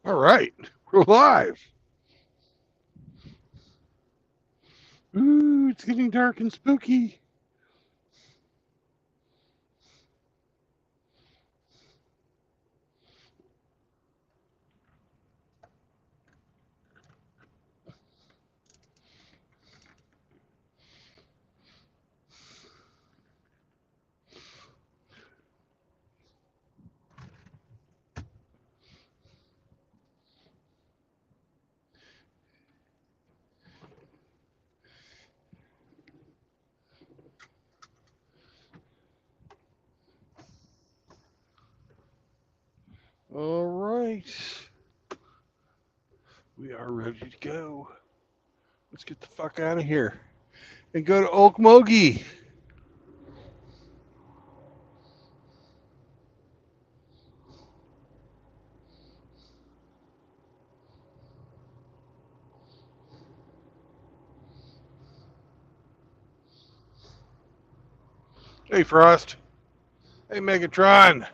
All right, we're live. Ooh, it's getting dark and spooky. All right, we are ready to go. Let's get the fuck out of here and go to Okmulgee. Hey, Frost. Hey, Megatron.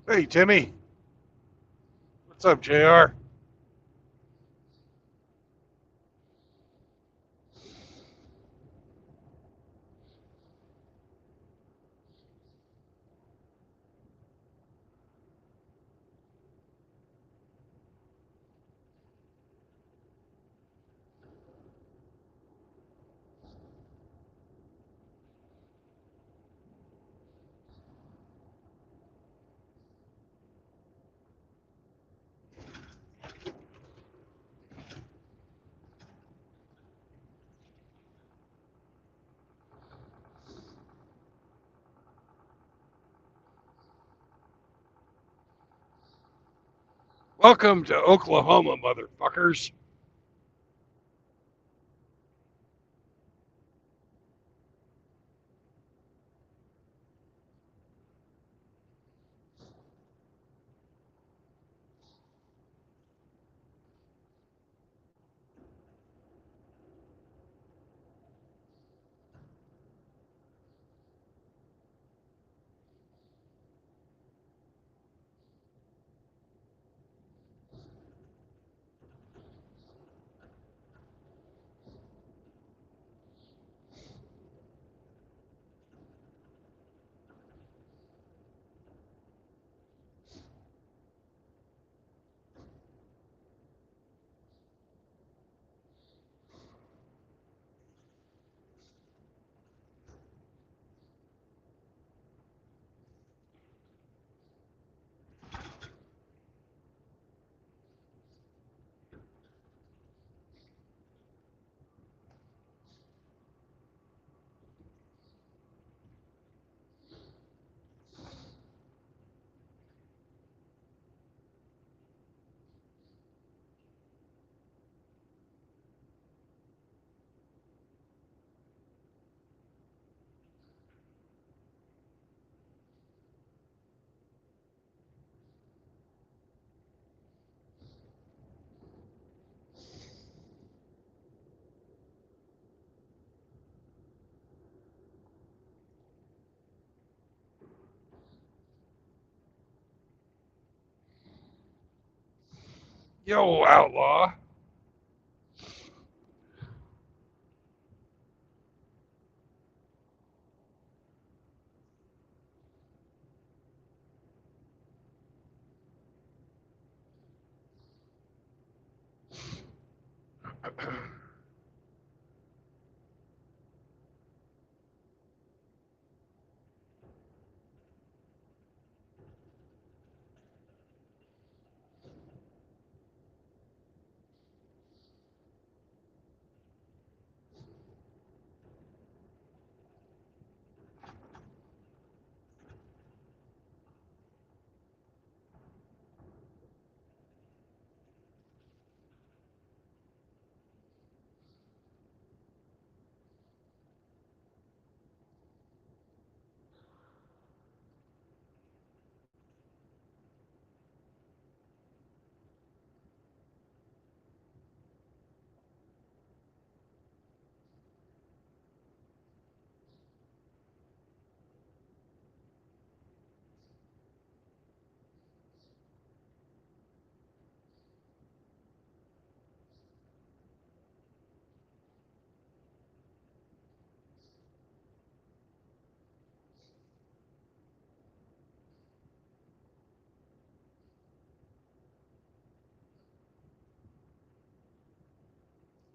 Hey, Timmy. What's up, JR? Welcome to Oklahoma, motherfuckers. Yo, outlaw.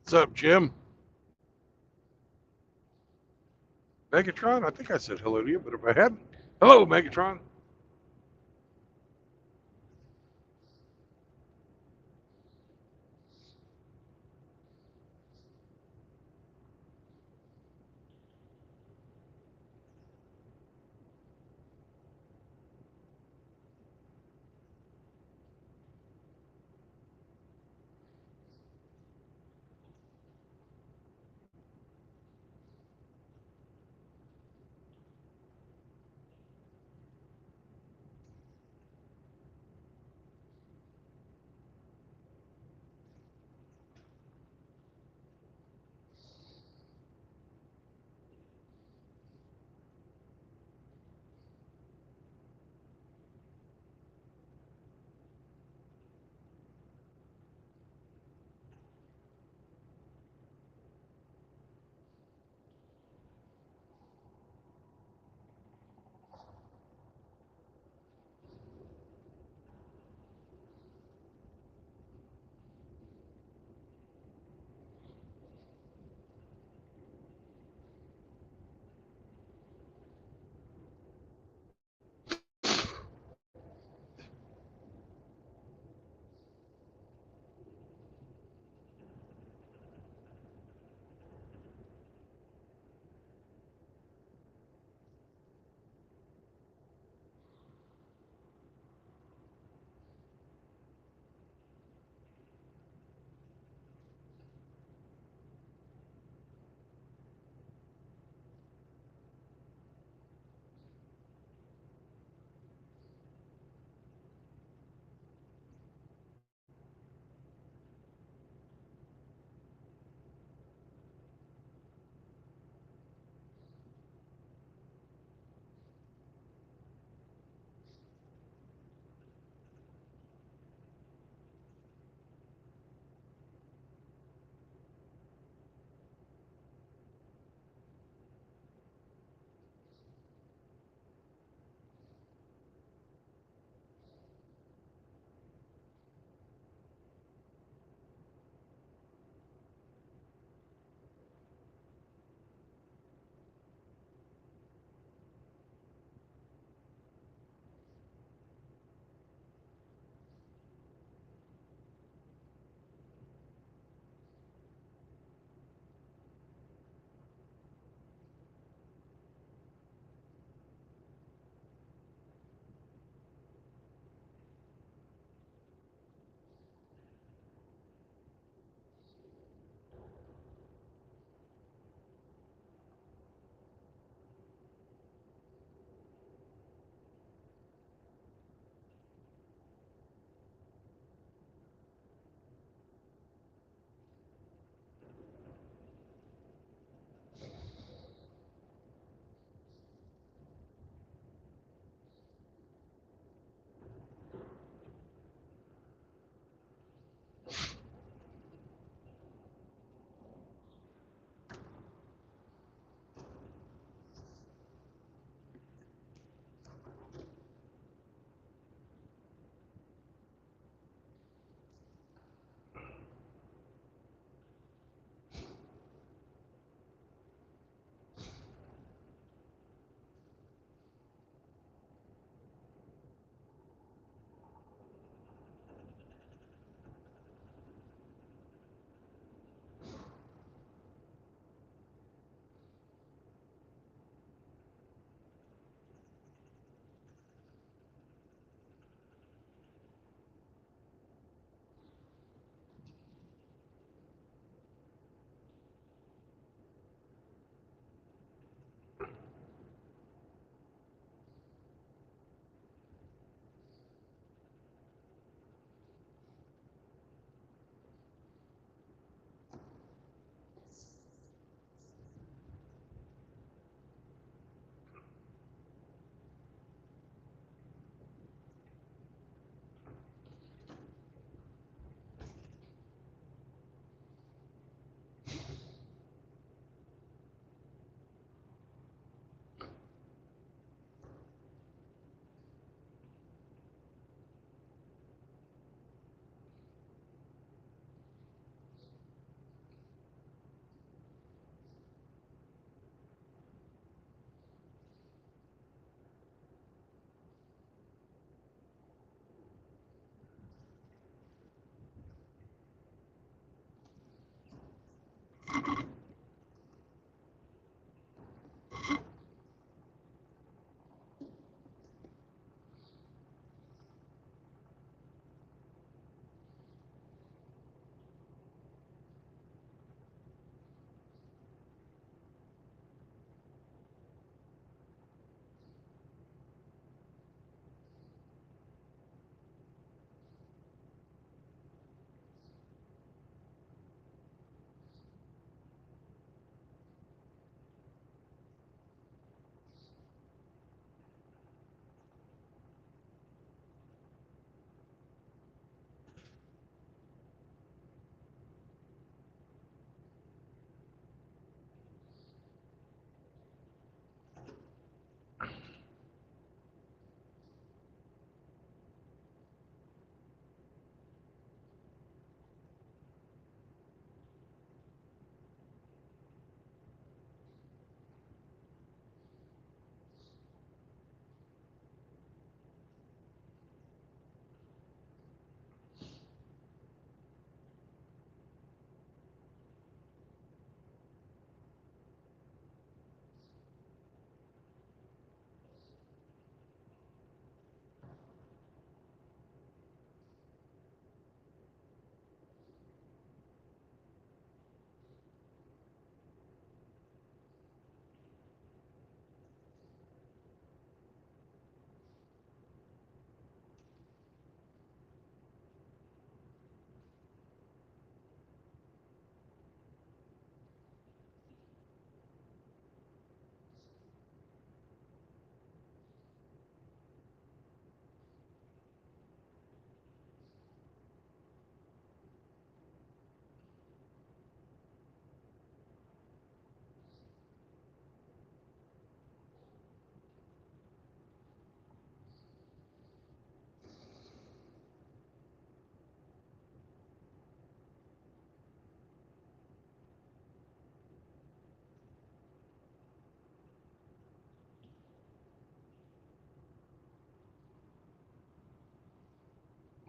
What's up, Jim? Megatron? I think I said hello to you, but if I hadn't, hello, Megatron.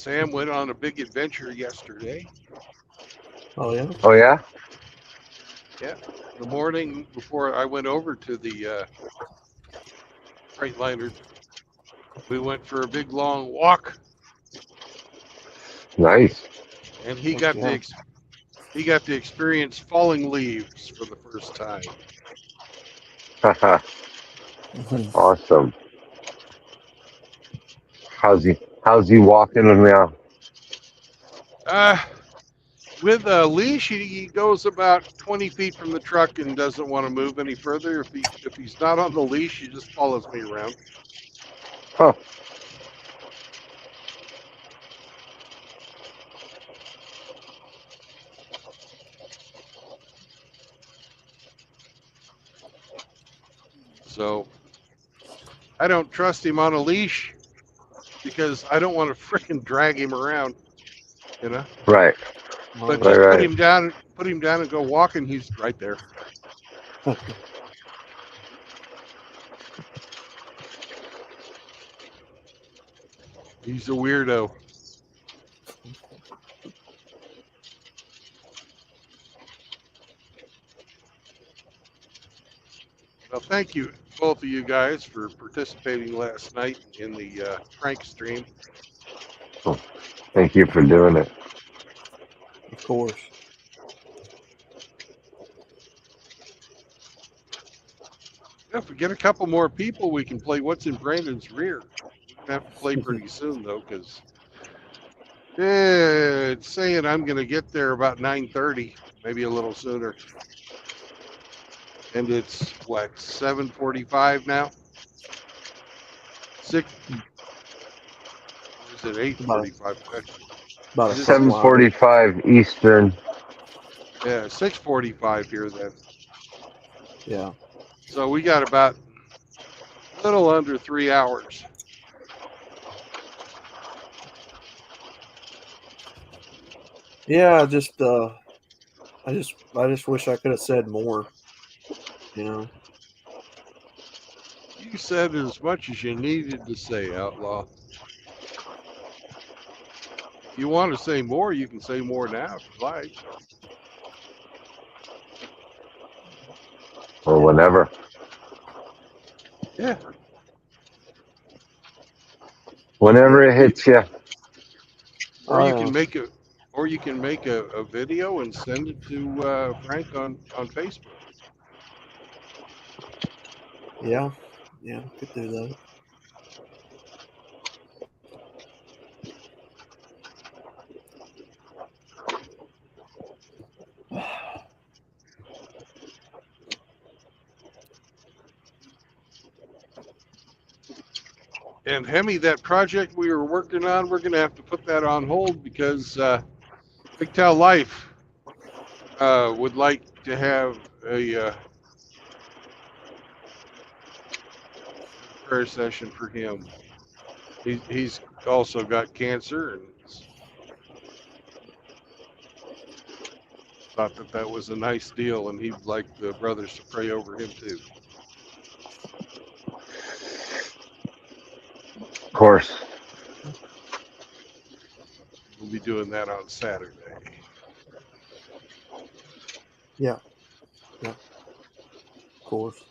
Sam went on a big adventure yesterday. Oh yeah. Oh yeah. Yeah, the morning before I went over to the Freightliner, we went for a big long walk, Nice. and he Heck got yeah. he got to experience falling leaves for the first time. Awesome. How's he? How's he walking now? With a leash, he goes about 20 feet from the truck and doesn't want to move any further. If he's not on the leash, he just follows me around. Huh. So I don't trust him on a leash because I don't want to frickin' drag him around, you know. Right. But Oh, just Right. put him down and go walking. He's right there. yeah. He's a weirdo. Well, thank you, both of you guys, for participating last night in the prank stream. Thank you for doing it. Of course. If we get a couple more people, we can play What's in Brandon's Rear. We're gonna have to play pretty soon though, because it's saying I'm gonna get there about 9:30, maybe a little sooner. And it's what, 7:45 now? Six. Or is it 8:45? About a Is it couple hours. 7:45 Eastern. Yeah, 6:45 here then. Yeah. So we got about a little under 3 hours. Yeah. I just wish I could have said more. You know. You said as much as you needed to say, Outlaw. If you want to say more, you can say more now if you like. Or whenever. Yeah. Whenever it hits you. Or Oh, you yeah. can make a video and send it to Frank on Facebook. Yeah. Yeah. Could do that. And Hemi, that project we were working on, we're going to have to put that on hold because MGTOW Life would like to have a prayer session for him. He's also got cancer and thought that was a nice deal, and he'd like the brothers to pray over him too. Of course. We'll be doing that on Saturday. Yeah. Yeah. Of course.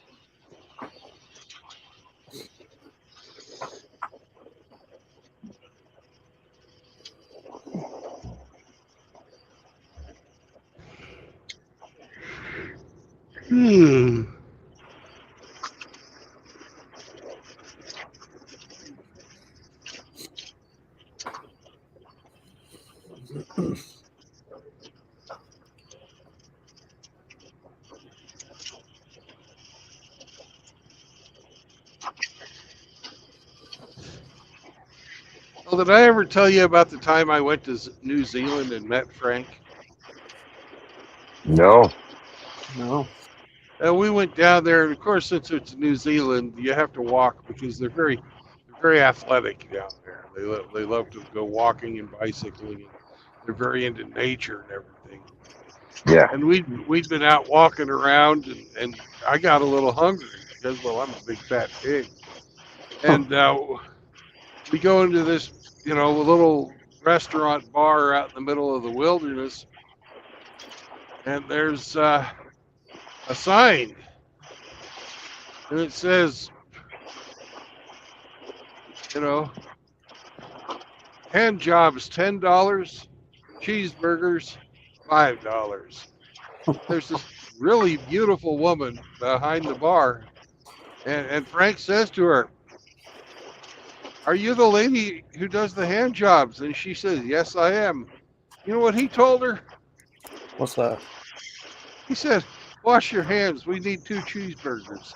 Hmm. Well, did I ever tell you about the time I went to New Zealand and met Frank? No. No. We went down there, and of course, since it's New Zealand, you have to walk because they're very athletic down there. They love to go walking and bicycling, and they're very into nature and everything. Yeah. And we'd been out walking around, and I got a little hungry because, well, I'm a big fat pig, and we go into this little restaurant bar out in the middle of the wilderness, and there's a sign, and it says, you know, hand jobs $10, cheeseburgers $5. There's this really beautiful woman behind the bar, and Frank says to her, "Are you the lady who does the hand jobs?" And she says, "Yes, I am." You know what he told her? What's that? He said, "Wash your hands. We need 2 cheeseburgers."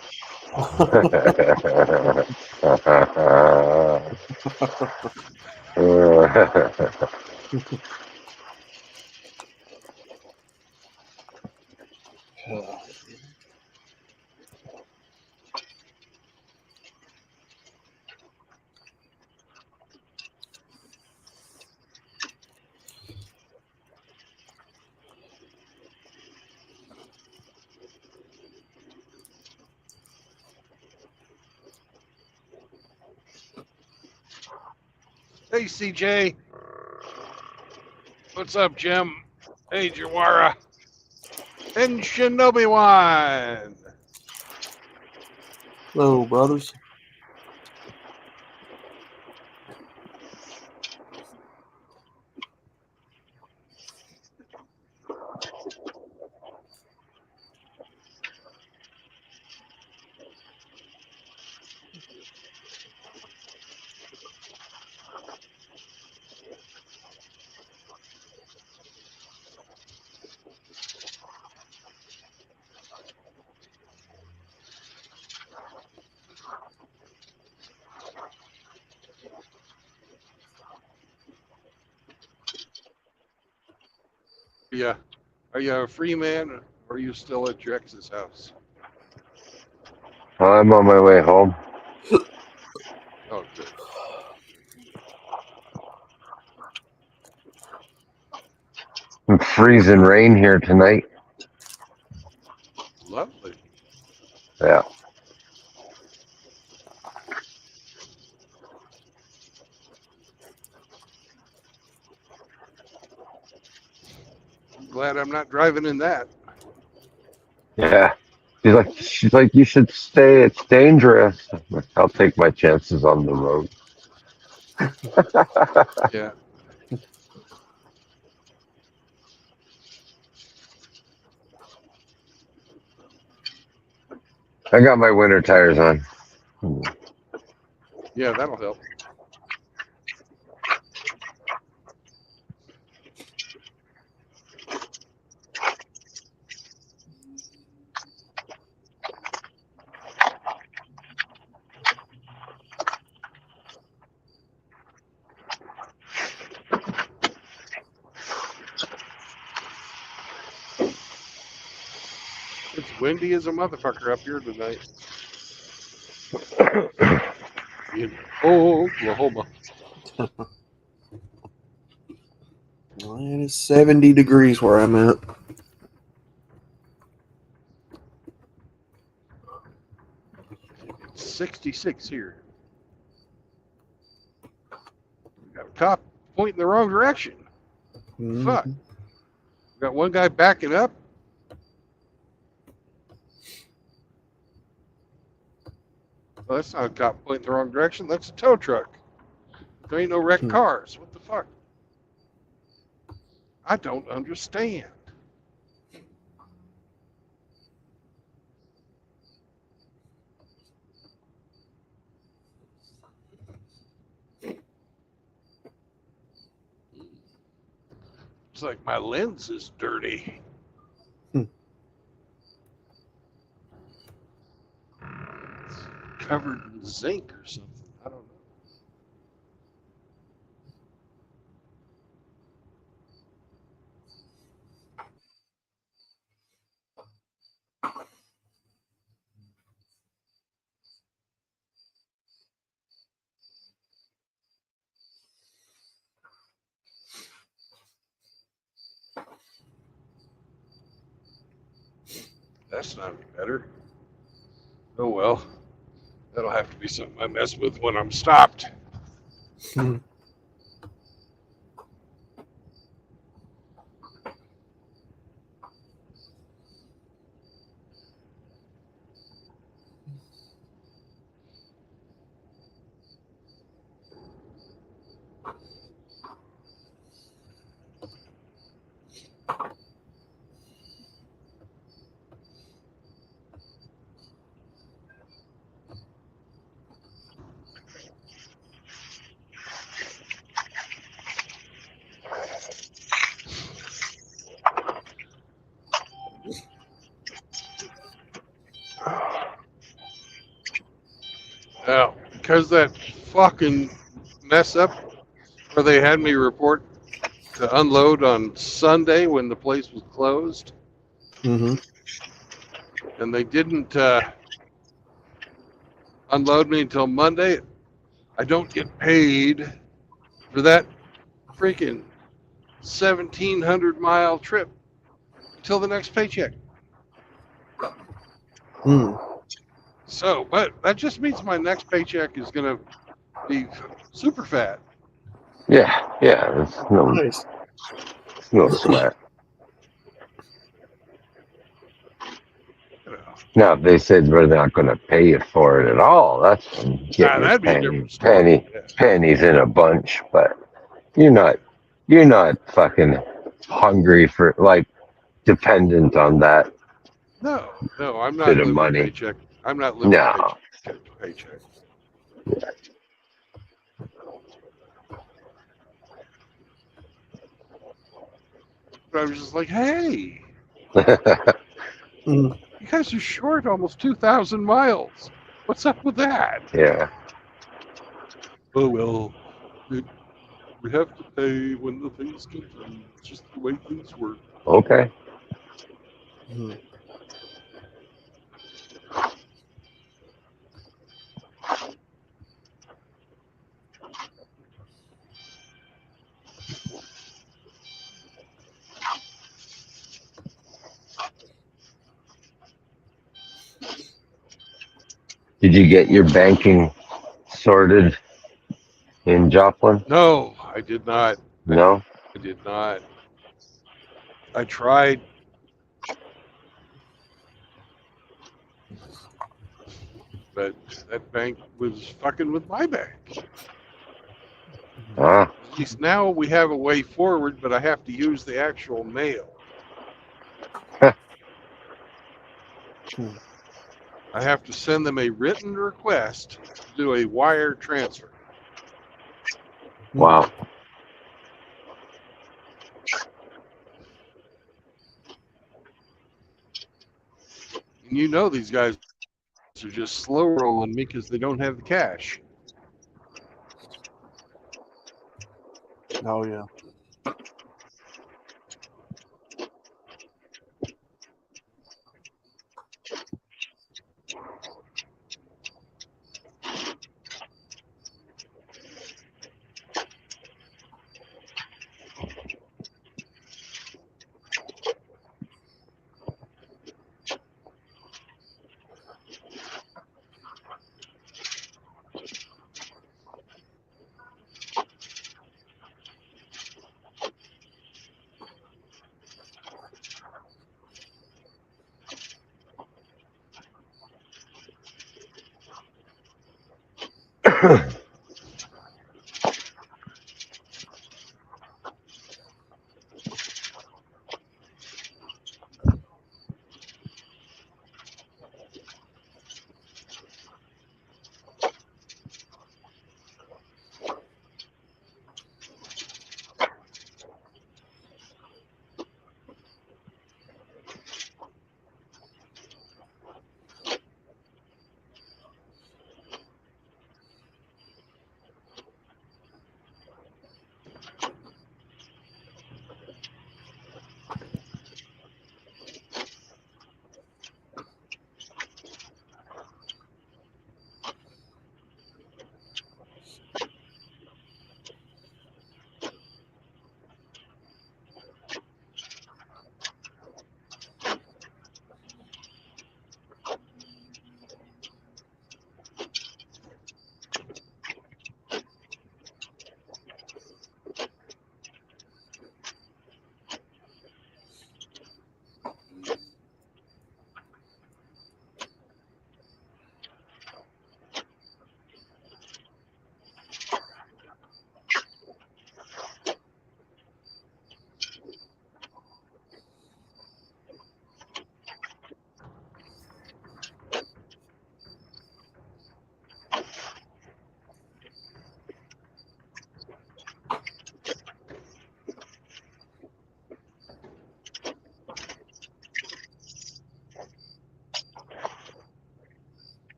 Hey, CJ. What's up, Jim? Hey, Jawara. And Shinobi One. Hello, brothers. Yeah. Are you a free man, or are you still at your ex's house? I'm on my way home. Oh, good. It's freezing rain here tonight. Lovely. Yeah. I'm glad I'm not driving in that. Yeah. She's like, you should stay. It's dangerous. I'll take my chances on the road. Yeah. I got my winter tires on. Yeah, that'll help. It's windy as a motherfucker up here tonight in Oklahoma. Well, it is 70 degrees where I'm at. It's 66 here. Got a cop pointing the wrong direction. Fuck. Mhm. Got one guy backing up. Well, that's not a cop pointing the wrong direction. That's a tow truck. There ain't no wrecked cars. What the fuck? I don't understand. It's like my lens is dirty. Hmm. It's covered in zinc or something. I don't know. That's not any better. Oh well. That'll have to be something I mess with when I'm stopped. Hmm. Now, because that fucking mess up where they had me report to unload on Sunday when the place was closed, Mm-hmm. and they didn't unload me until Monday, I don't get paid for that freaking 1,700-mile trip until the next paycheck. Mm. So, but that just means my next paycheck is going to be super fat. Yeah, yeah. There's Nice. no sweat. You know. Now, if they said we're not going to pay you for it at all, that's getting your That'd be a different story. Yeah. pennies in a bunch. But you're not you're not fucking hungry for like dependent on that No, I'm bit not of living money. paycheck. I'm not living No. paycheck to paycheck. But I was just like, hey, Mm. you guys are short almost 2,000 miles. What's up with that? Yeah. Oh, well, we have to pay when the things come through. It's just the way things work. Okay. Mm. Did you get your banking sorted in Joplin? No, I did not. No. I did not. I tried, but that bank was fucking with my bank. Ah. At least now we have a way forward, but I have to use the actual mail. Mm. I have to send them a written request to do a wire transfer. Wow. And you know these guys are just slow rolling me because they don't have the cash. Oh yeah.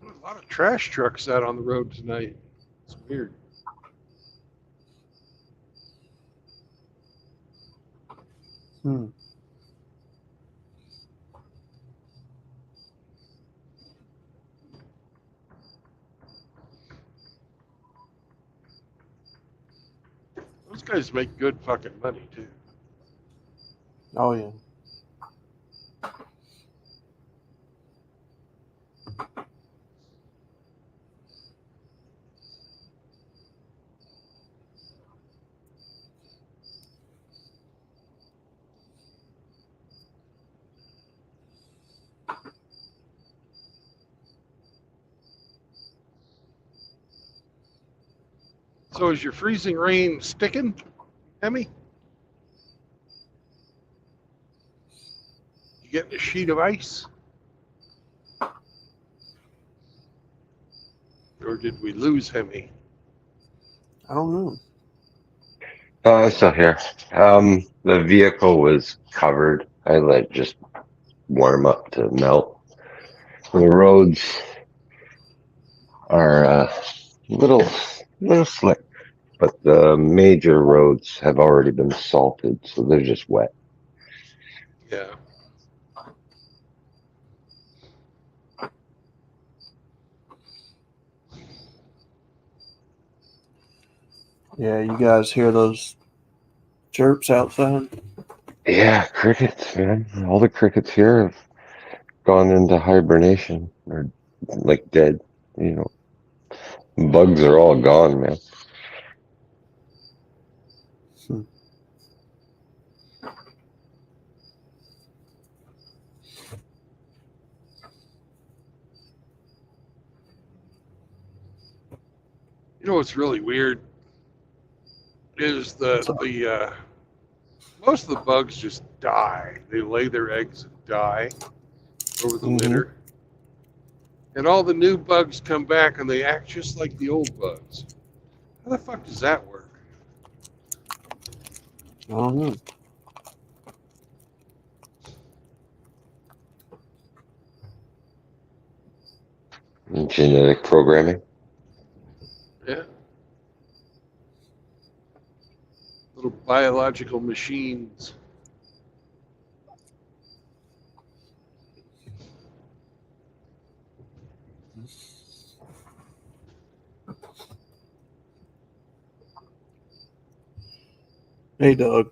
A lot of trash trucks out on the road tonight. It's weird. Hmm. Those guys make good fucking money too. Oh yeah. So is your freezing rain sticking, Emmy? You getting a sheet of ice? Or did we lose Hemi? I don't know. Still here. The vehicle was covered. I let it just warm up to melt. The roads are little slick, but the major roads have already been salted, so they're just wet. Yeah. Yeah, you guys hear those chirps outside? Yeah, crickets, man. All the crickets here have gone into hibernation or like dead. You know, bugs are all gone, man. Hmm. You know what's really weird is What's up? the most of the bugs just die. They lay their eggs and die over the Mm-hmm. winter. And all the new bugs come back and they act just like the old bugs. How the fuck does that work? I don't know. Genetic programming. Yeah. Little biological machines. Hey, Doug.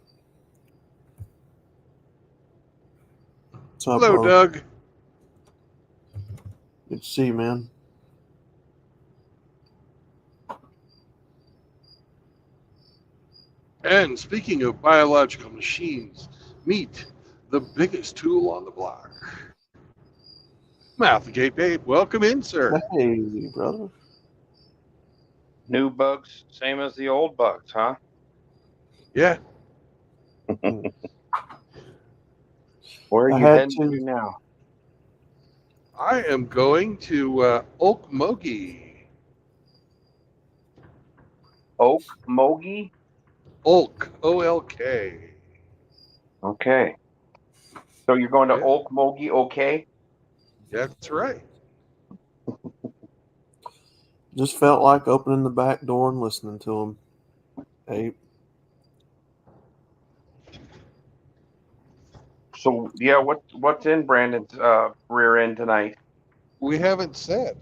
What's up, Hello, bro? Doug. Good to see you, man. And speaking of biological machines, meet the biggest tool on the block. Mouthgate Babe, welcome in, sir. Hey, brother. New bugs, same as the old bugs, huh? Yeah. Hmm. Where are I you had heading to. to now? I am going to Okmulgee. Oak Mogi? Olk, O-L-K. Okay. So you're going to Yeah. Okmulgee, okay? That's right. Just felt like opening the back door and listening to him. Hey, So yeah, what's in Brandon's rear end tonight? We haven't said.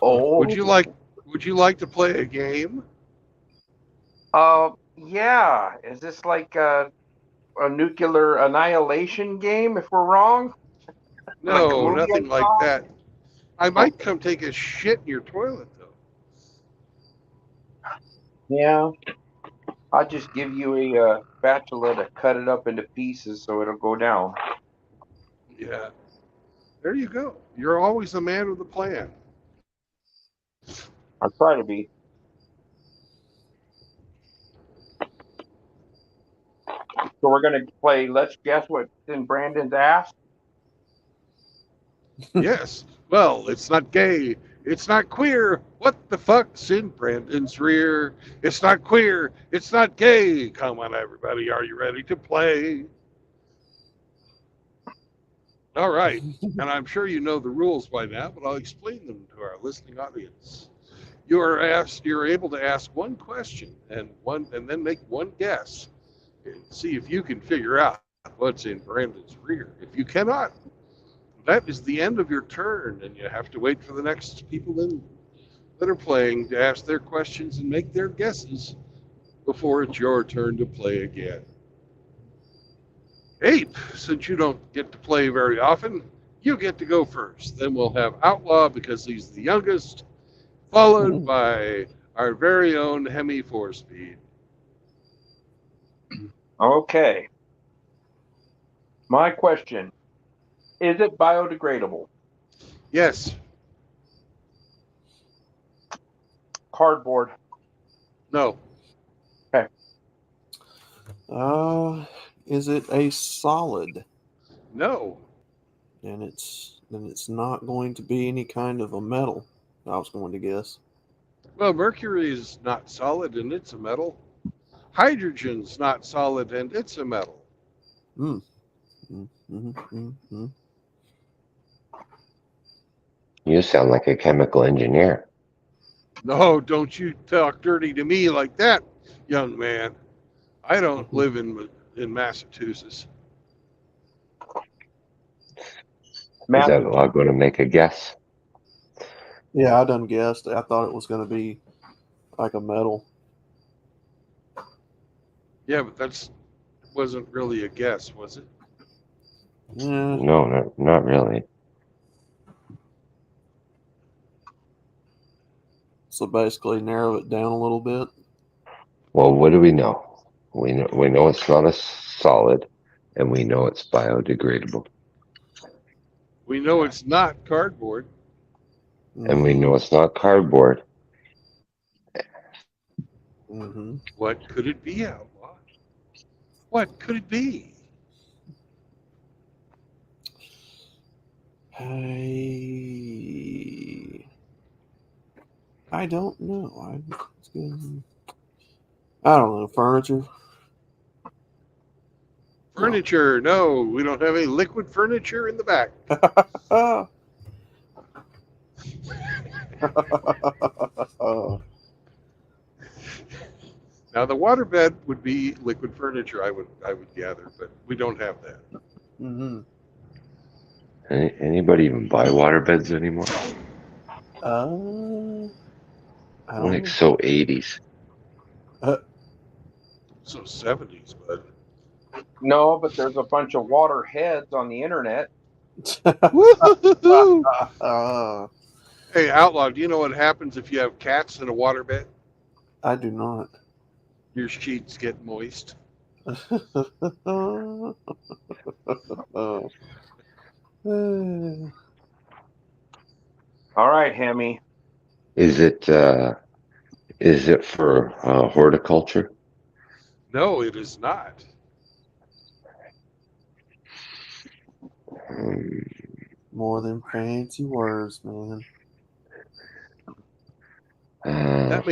Oh, Would you like to play a game? yeah. Is this like a nuclear annihilation game if we're wrong? Like a No, movie I nothing like saw? that. I might come take a shit in your toilet though. Yeah. I'll just give you a spatula to cut it up into pieces so it'll go down. Yeah. There you go. You're always the man with the plan. I'll try to be. So we're gonna play Let's Guess What's in Brandon's Ass. Yes. Well, it's not gay. It's not queer. What the fuck's in Brandon's rear? It's not queer. It's not gay. Come on, everybody. Are you ready to play? All right. And I'm sure you know the rules by now, but I'll explain them to our listening audience. You're able to ask one question and then make one guess and see if you can figure out what's in Brandon's rear. If you cannot, that is the end of your turn, and you have to wait for the next people that are playing to ask their questions and make their guesses before it's your turn to play again. Ape, since you don't get to play very often, you get to go first. Then we'll have Outlaw because he's the youngest, followed by our very own Hemi 4-Speed. Okay. My question: is it biodegradable? Yes. Cardboard. No. is it a solid? No. Then it's not going to be any kind of a metal. I was going to guess. Well, mercury is not solid and it's a metal. Hydrogen's not solid and it's a metal. Mm. Mm, mm, mm, mm. You sound like a chemical engineer. No, don't you talk dirty to me like that, young man. I don't live in Massachusetts. Is that Massive. allowed going to make a guess? Yeah, I done guessed. I thought it was going to be like a metal. Yeah, but that's wasn't really a guess, was it? Yeah. No, not really. So basically, narrow it down a little bit. Well, what do we know? We know it's not a solid, and we know it's biodegradable, We know it's not cardboard. and we know Mm-hmm. it's not cardboard. Mm-hmm. What could it be, Outlaw? What could it be? I don't know. I don't know. Furniture. Furniture. No, we don't have any liquid furniture in the back. Now the waterbed would be liquid furniture, I would gather, but we don't have that. Mm-hmm. Anybody even buy water beds anymore? I don't Like know. so 80s. So 70s, bud. No, but there's a bunch of water heads on the internet. Woo-hoo-hoo-hoo. uh, Hey, Outlaw, do you know what happens if you have cats in a waterbed? I do not. Your sheets get moist. All right, Hemi. Is it for horticulture? No, it is not. Um, More than fancy words, man. uh, That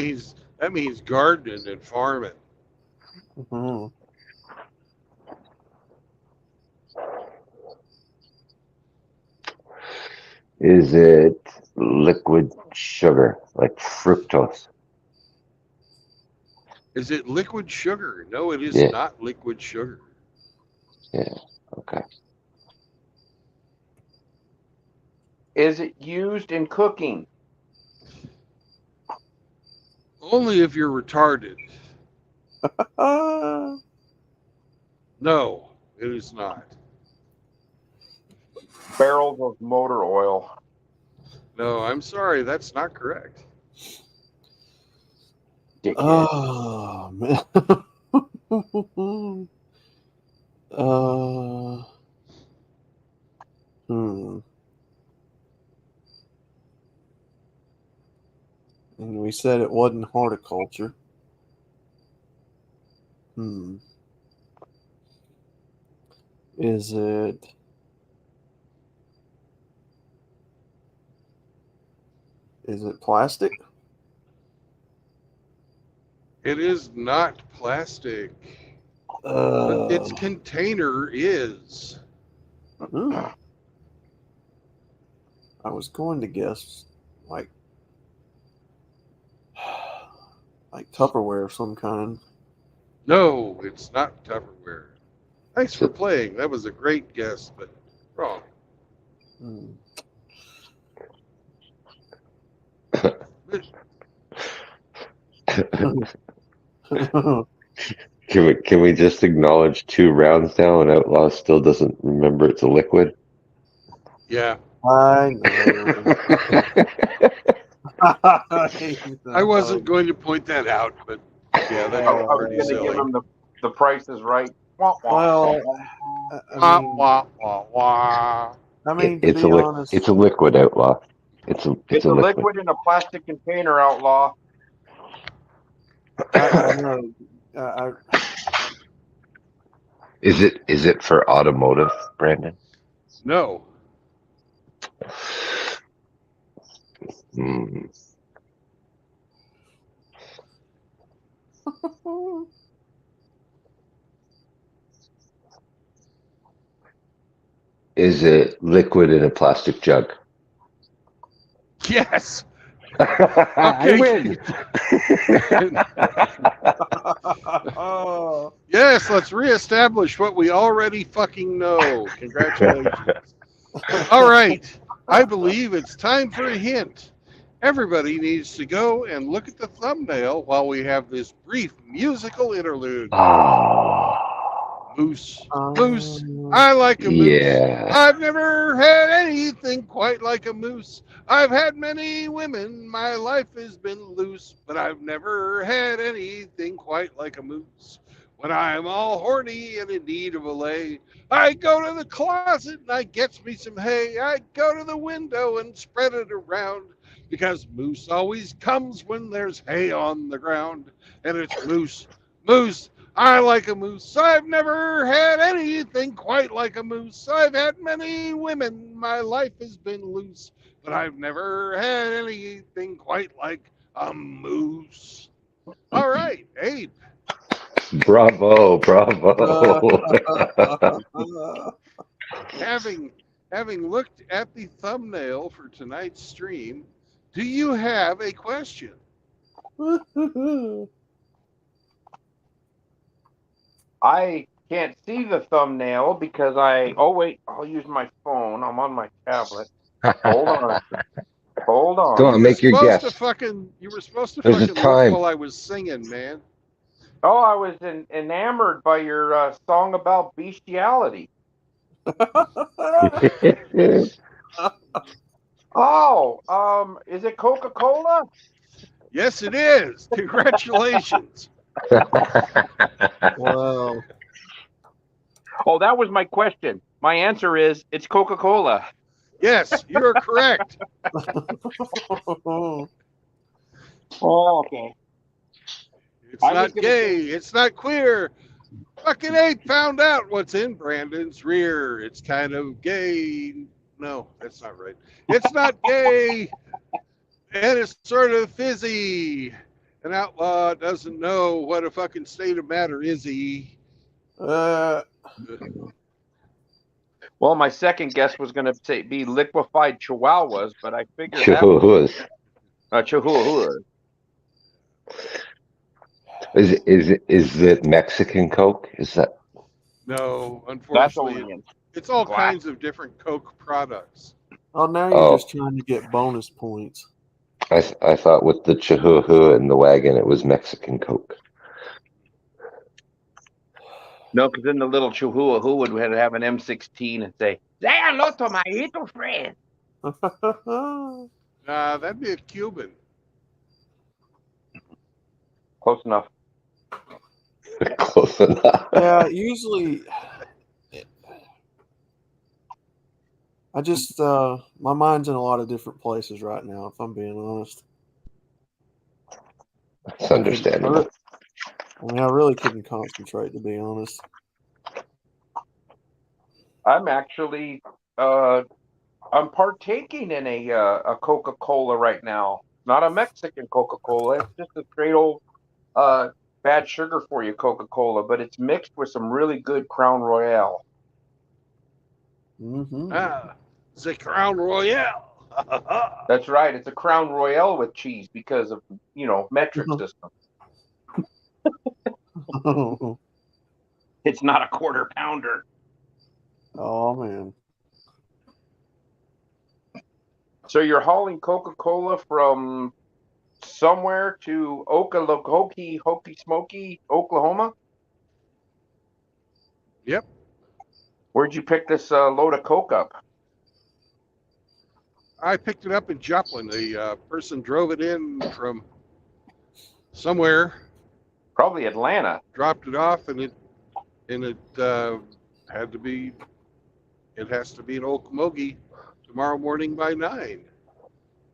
means gardening and farming. Mhm. Is it liquid sugar, like fructose? Is it liquid sugar? No, it is Yeah, not liquid sugar. yeah, okay. Is it used in cooking? Only if you're retarded. Ah, No, it is not. Barrels of motor oil. No, I'm sorry, that's not correct. Dickhead. oh man. uh, hmm. And we said it wasn't horticulture. Hmm. Is it? Is it plastic? It is not plastic, but its Uh, container is. hmm. I was going to guess like like Tupperware of some kind. No, it's not Tupperware. Thanks Is for it, playing. That was a great guess, but wrong. Hmm. But can we just acknowledge 2 rounds now and Outlaw still doesn't remember it's a liquid? yeah, I know. I I know. wasn't going to point that out, but yeah, that'd I be was pretty going to give silly. him the Price is Right. Wah, wah, wah. Well, I Wah, mean, wah, wah, wah. to be It's honest, a liquid, Outlaw. It's It's a a liquid. liquid in a plastic container, Outlaw. I know. I Is it for automotive, Brandon? No, Hmm. Is it liquid in a plastic jug? yes. I Okay. win. oh, Yes, let's reestablish what we already fucking know. Congratulations. All right. I believe it's time for a hint. Everybody needs to go and look at the thumbnail while we have this brief musical interlude. Oh, Moose. Moose. um, I like a moose. yeah. I've never had anything quite like a moose. I've had many women. My life has been loose, but I've never had anything quite like a moose. When I'm all horny and in need of a lay, I go to the closet and I gets me some hay. I go to the window and spread it around because moose always comes when there's hay on the ground. And it's moose, moose, I like a moose. I've never had anything quite like a moose. I've had many women. My life has been loose, but I've never had anything quite like a moose. All right, Abe. Bravo, bravo. Having having looked at the thumbnail for tonight's stream, do you have a question? I can't see the thumbnail because oh, wait, I'll use my phone. I'm on my tablet. Hold on. Hold Go on. on, make your guess. You were supposed to There's a fucking look time. while I was singing, man. Oh, I was enamored by your song about bestiality. Oh, is it Coca-Cola? Yes, it is. Congratulations. Wow. Oh, that was my question. My answer is it's Coca-Cola. Yes, you are correct. Oh, okay. It's I was not gonna gay. It's not queer. Fucking Ape found out what's in Brandon's rear. It's kind of gay. No, that's not right. It's not gay. And it's sort of fizzy. An outlaw doesn't know what a fucking state of matter is he. uh, Well, my second guess was going to be liquefied chihuahuas, but I figured that Chihuahuas. chihuahua. Is it Mexican Coke? Is that No, That's unfortunately, only in it's all glass. kinds of different Coke products. Oh, now you're Oh. just trying to get bonus points. I thought with the Chihuahua and the wagon it was Mexican Coke. No, because then the little chihuahua would have an M16 and say, "Say hello to my little friend." That'd be a Cuban. Close enough. Close enough. Yeah, usually I just my mind's in a lot of different places right now, if I'm being honest. That's understandable. I really couldn't concentrate, to be honest. I'm actually I'm partaking in a Coca-Cola right now. Not a Mexican Coca-Cola. It's just a straight old bad sugar for you Coca-Cola, but it's mixed with some really good Crown Royale. Mm-hmm. The Crown Royale. That's right. It's a Crown Royale with cheese because of metric system. It's not a quarter pounder. Oh man. So you're hauling Coca-Cola from somewhere to Hokey Smoky, Oklahoma? Yep. Where'd you pick this load of Coke up? I picked it up in Joplin. A person drove it in from somewhere, Probably Atlanta. dropped it off, and it had to be. It has to be in Okmulgee tomorrow morning by 9.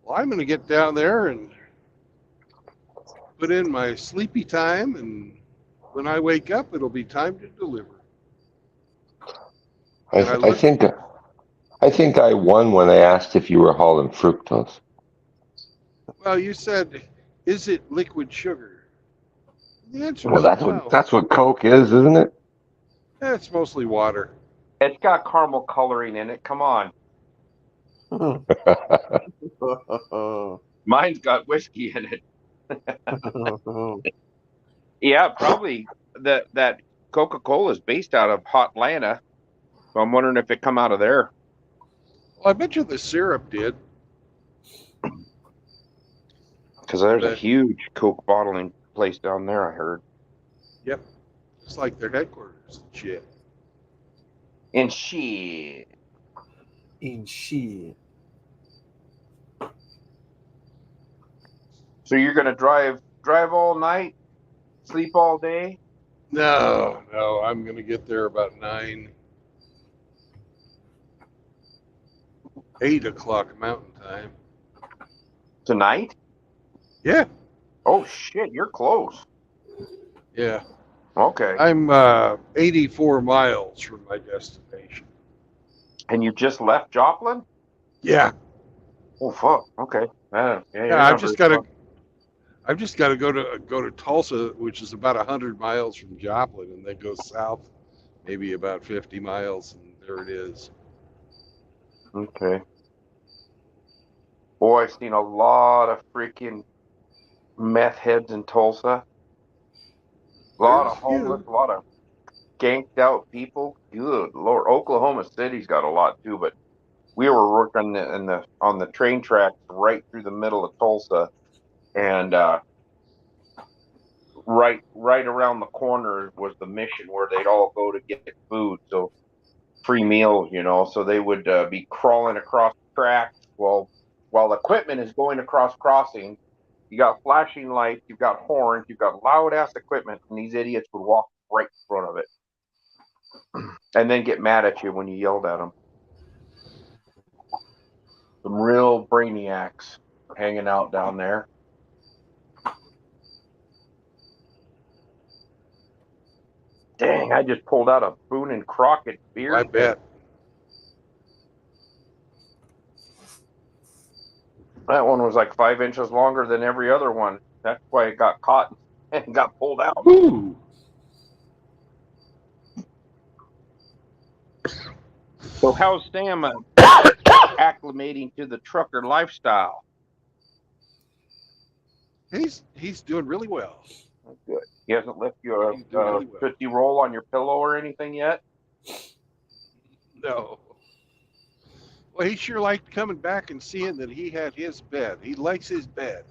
Well, I'm going to get down there and put in my sleepy time, and when I wake up, it'll be time to deliver. I think I won when I asked if you were hauling fructose. Well, you said, is it liquid sugar? The answer Well, is no. that's what Coke is, isn't it? It's mostly water. It's got caramel coloring in it. Come on. Mine's got whiskey in it. Yeah, probably that Coca-Cola is based out of Hotlanta. So I'm wondering if it come out of there. Well, I bet you the syrup did. Because there's a huge Coke bottling place down there, I heard. Yep. It's like their headquarters and shit. And shit. In shit. So you're gonna drive all night, sleep all day? No, I'm going to get there about 8 o'clock Mountain Time. Tonight? Yeah. Oh shit, you're close. Yeah. Okay. I'm 84 miles from my destination. And you just left Joplin? Yeah. Oh fuck. Okay. Yeah, I've just got to go to Tulsa, which is about 100 miles from Joplin, and then go south maybe about 50 miles, and there it is. Okay. Boy, I've seen a lot of freaking meth heads in Tulsa. A lot There's of a homeless, few. a lot of ganked out people. Good Lord. Oklahoma City's got a lot too, but we were working on the train tracks right through the middle of Tulsa, and right around the corner was the mission where they'd all go to get food, so free meals, So they would be crawling across tracks while equipment is going across crossings. You got flashing lights, you've got horns, you've got loud ass equipment, and these idiots would walk right in front of it, and then get mad at you when you yelled at them. Some real brainiacs hanging out down there. Dang, I just pulled out a Boone and Crockett beer. I bet. That one was like 5 inches longer than every other one. That's why it got caught and got pulled out. Ooh. So how's Sam acclimating to the trucker lifestyle? He's doing really well. Good. He hasn't left you He's doing really well. Tootsie Roll on your pillow or anything yet? No. Well, he sure liked coming back and seeing that he had his bed. He likes his bed.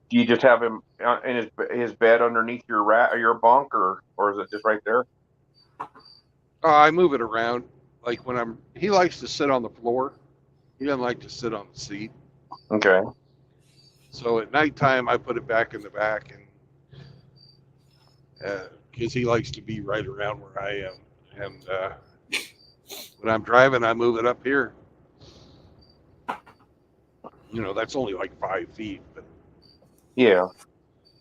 Do you just have him in his bed underneath your bunk, or is it just right there? I move it around. Like he likes to sit on the floor. He doesn't like to sit on the seat. Okay. So at nighttime, I put it back in the back, and because he likes to be right around where I am. And when I'm driving, I move it up here. That's only like 5 feet, but Yeah.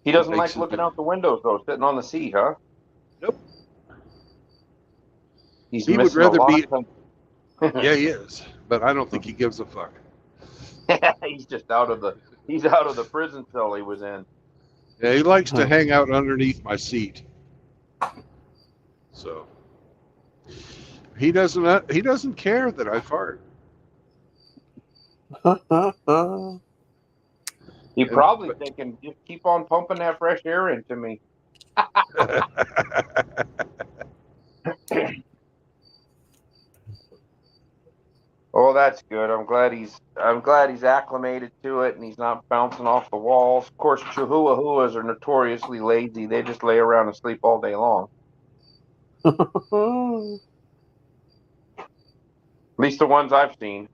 He doesn't makes like it looking do. out the windows though, sitting on the seat, huh? Nope. He's He would missing a rather lot. be. Yeah, he is, but I don't think he gives a fuck. He's just out of the prison cell he was in. Yeah, he likes to hang out underneath my seat. So he doesn't care that I fart. He probably thinking, just keep on pumping that fresh air into me. Oh, that's good. I'm glad he's acclimated to it and he's not bouncing off the walls. Of course, Chihuahuas are notoriously lazy. They just lay around and sleep all day long. At least the ones I've seen.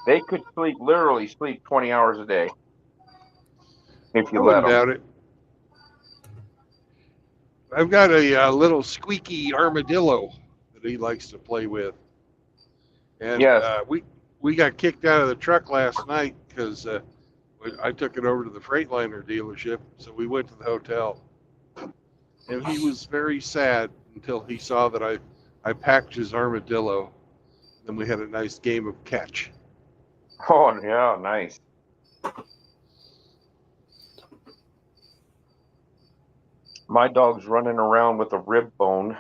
They could literally sleep 20 hours a day if I you let wouldn't them. doubt it. I've got a little squeaky armadillo that he likes to play with, and Yes. we got kicked out of the truck last night because I took it over to the Freightliner dealership. So we went to the hotel, and he was very sad until he saw that I packed his armadillo. Then we had a nice game of catch. Oh, yeah, nice. My dog's running around with a rib bone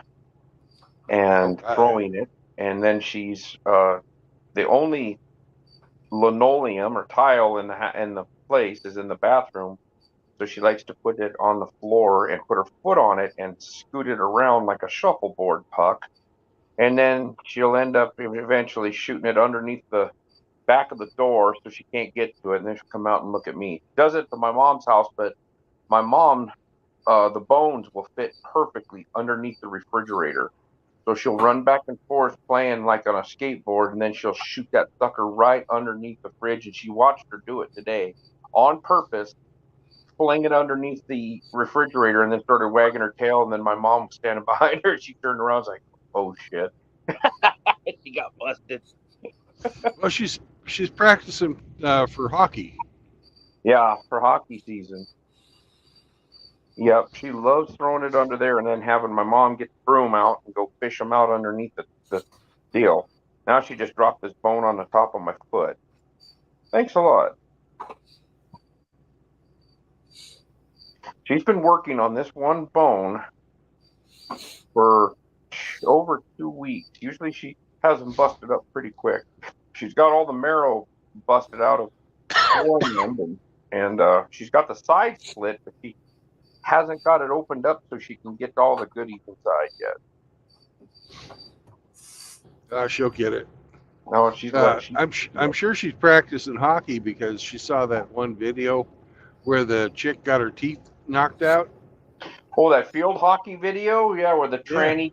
and throwing it, and then she's the only linoleum or tile in the place is in the bathroom, so she likes to put it on the floor and put her foot on it and scoot it around like a shuffleboard puck, and then she'll end up eventually shooting it underneath the back of the door so she can't get to it, and then she'll come out and look at me. She does it to my mom's house, but my mom, the bones will fit perfectly underneath the refrigerator. So she'll run back and forth playing like on a skateboard, and then she'll shoot that sucker right underneath the fridge. And she watched her do it today on purpose, fling it underneath the refrigerator, and then started wagging her tail. And then my mom was standing behind her. And she turned around, and was like, "Oh shit!" She got busted. Well, she's practicing for hockey. Yeah, for hockey season. Yep, she loves throwing it under there and then having my mom get the broom out and go fish them out underneath the deal. Now she just dropped this bone on the top of my foot. Thanks a lot. She's been working on this one bone for over 2 weeks. Usually she has them busted up pretty quick. She's got all the marrow busted out of one end, and she's got the side split, but she hasn't got it opened up so she can get all the goodies inside yet. She'll get it. No, she's I'm sure she's practicing hockey because she saw that one video where the chick got her teeth knocked out. Oh, that field hockey video, yeah, where the tranny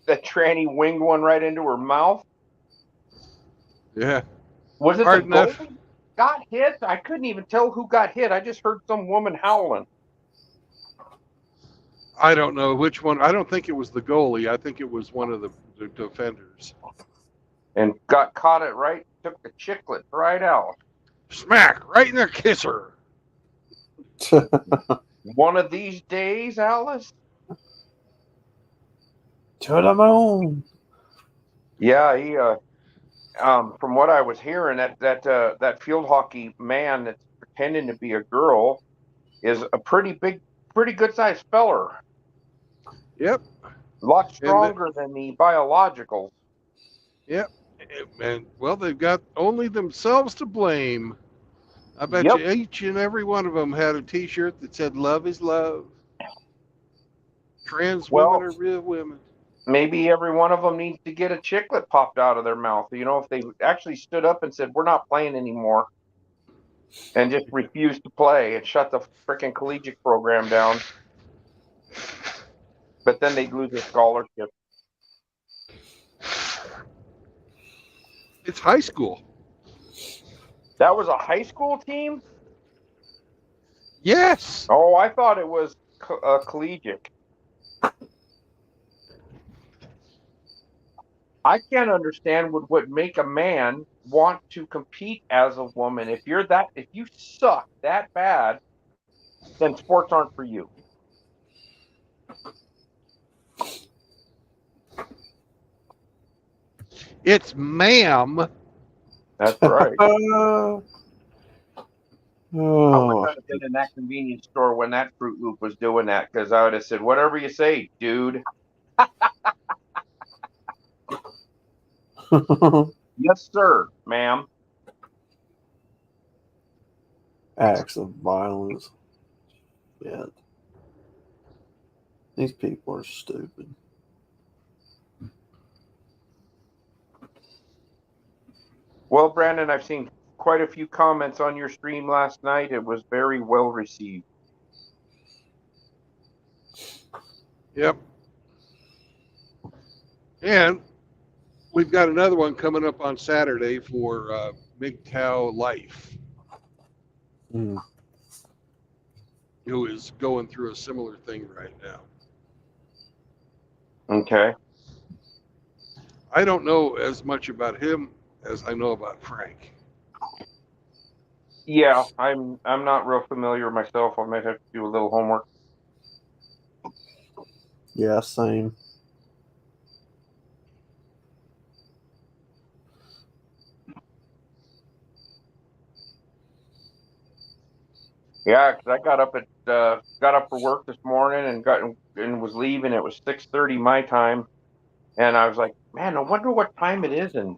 that tranny winged one right into her mouth. Yeah. Was it Hard the enough. goalie got hit? I couldn't even tell who got hit. I just heard some woman howling. I don't know which one. I don't think it was the goalie. I think it was one of the defenders. And got caught it right, took the chiclet right out. Smack right in the kisser. One of these days, Alice. To the moon. Yeah, he. From what I was hearing, that field hockey man that's pretending to be a girl is a pretty good sized feller. Yep. A lot And stronger than the biologicals. yep. And well, they've got only themselves to blame. I bet Yep. you each and every one of them had a T-shirt that said "Love is love." Trans women Well, are real women. maybe every one of them needs to get a chiclet popped out of their mouth. You know, if they actually stood up and said, "We're not playing anymore," and just refused to play and shut the freaking collegiate program down, but then they'd lose their scholarship. It's high school. That was a high school team? Yes. Oh, I thought it was collegiate. I can't understand what would make a man want to compete as a woman. If you suck that bad, then sports aren't for you. It's ma'am. That's right. I wish Oh, I'd have been in that convenience store when that Fruit Loop was doing that, because I would have said, "Whatever you say, dude." Yes, sir, ma'am. acts of violence. Yeah, these people are stupid. Well, Brandon, I've seen quite a few comments on your stream last night. It was very well received. Yep. And we've got another one coming up on Saturday for MGTOW Life, Mm. who is going through a similar thing right now. Okay. I don't know as much about him as I know about Frank. Yeah, I'm not real familiar myself. I might have to do a little homework. Yeah, same. Yeah, 'cause I got up for work this morning and was leaving. It was 6:30 my time, and I was like, man, I wonder what time it is in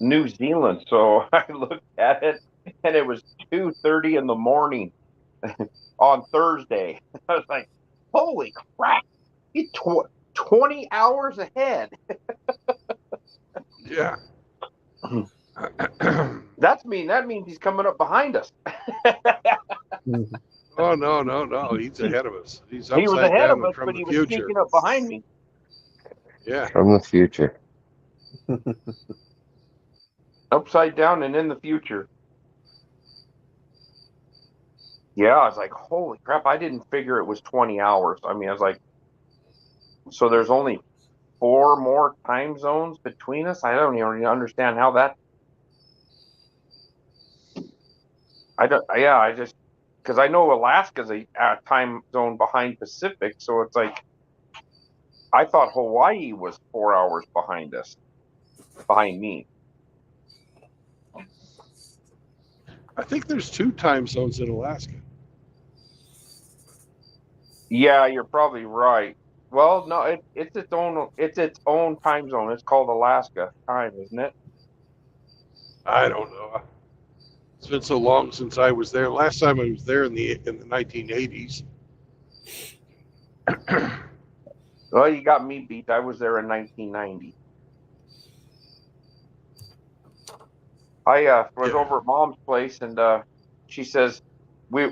New Zealand. So I looked at it, and it was 2:30 in the morning on Thursday. I was like, holy crap! He's 20 hours ahead. Yeah. That means he's coming up behind us. Mhm. Oh, no. He's ahead of us. He's He was upside ahead of down and us, from but the he was future. sneaking up behind me. Yeah. From the future. Upside down and in the future. Yeah, I was like, holy crap, I didn't figure it was 20 hours. I mean, I was like, so there's only 4 more time zones between us? I don't even understand how that. I don't, yeah, I just, because I know Alaska's a time zone behind Pacific. So it's like, I thought Hawaii was 4 hours behind us, behind me. I think there's 2 time zones in Alaska. Yeah, you're probably right. Well, no, it's its own time zone. It's called Alaska time, isn't it? I don't know. It's been so long since I was there. Last time I was there in the 1980s. Well, you got me beat. I was there in 1990. I was Yeah. over at Mom's place, and she says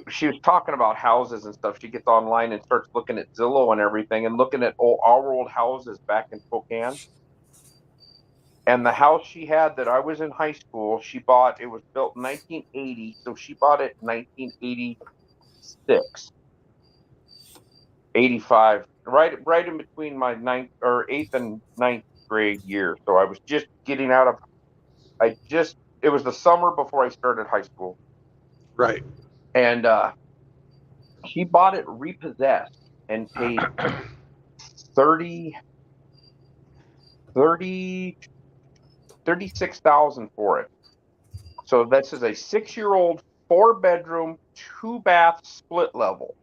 she was talking about houses and stuff. She gets online and starts looking at Zillow and everything, and looking at our old houses back in Spokane. And the house she had that I was in high school, she bought. It was built in 1980, so she bought it in 1986, 85, right in between my ninth or eighth and ninth grade year. So I was just getting out of. It was the summer before I started high school, Right. and he bought it repossessed and paid 30, 30, 36,000 for it. So this is a 6-year-old 4-bedroom 2-bath split level,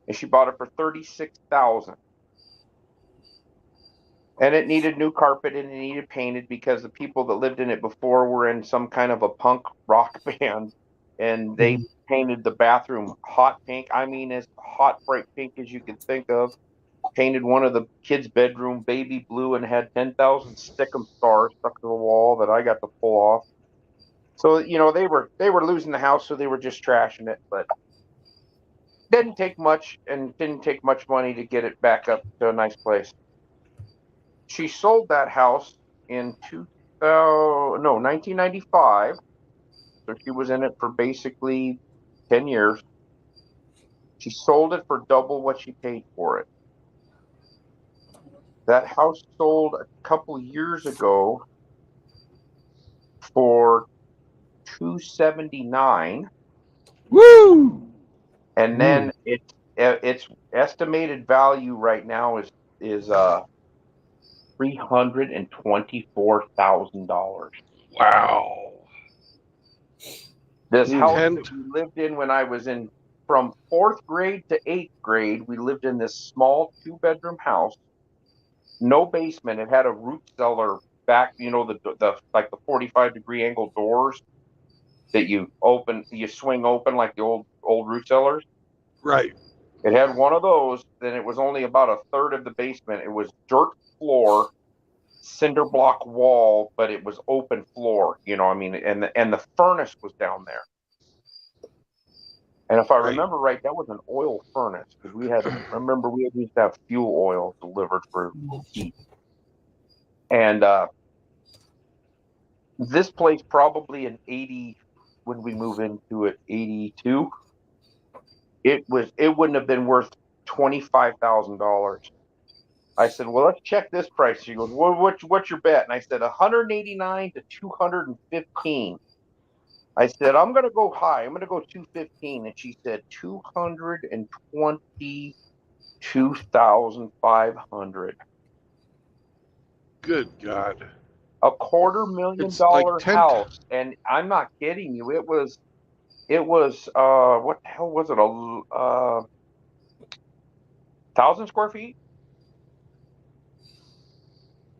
and she bought it for 36,000. And it needed new carpet and it needed painted because the people that lived in it before were in some kind of a punk rock band, and they painted the bathroom hot pink. I mean, as hot bright pink as you could think of. Painted one of the kids' bedroom baby blue and had 10,000 stickum stars stuck to the wall that I got to pull off. So they were losing the house, so they were just trashing it, but didn't take much and didn't take much money to get it back up to a nice place. She sold that house in 2000, no, 1995. So she was in it for basically 10 years. She sold it for double what she paid for it. That house sold a couple years ago for 279, Woo! and then its estimated value right now is $324,000. Wow. This house that 10. we lived in when I was in from fourth grade to eighth grade, we lived in this small 2-bedroom house, no basement. It had a root cellar back, the like the 45-degree angle doors that you swing open like the old root cellars. Right. It had one of those. Then it was only about a third of the basement. It was dirt floor, cinder block wall, but it was open floor. I mean, and the furnace was down there. And if I Right. remember right, that was an oil furnace because we used to have fuel oil delivered for heat. And this place probably in 80, when we move into it, 82, it wouldn't have been worth $25,000. I said, well, let's check this price. She goes, well, what's your bet? And I said, 189 to 215. I said, I'm going to go high. I'm going to go 215. And she said, 222,500. Good God. A quarter million It's like dollar 10. house. And I'm not kidding you. It was what the hell was it? A 1,000 square feet?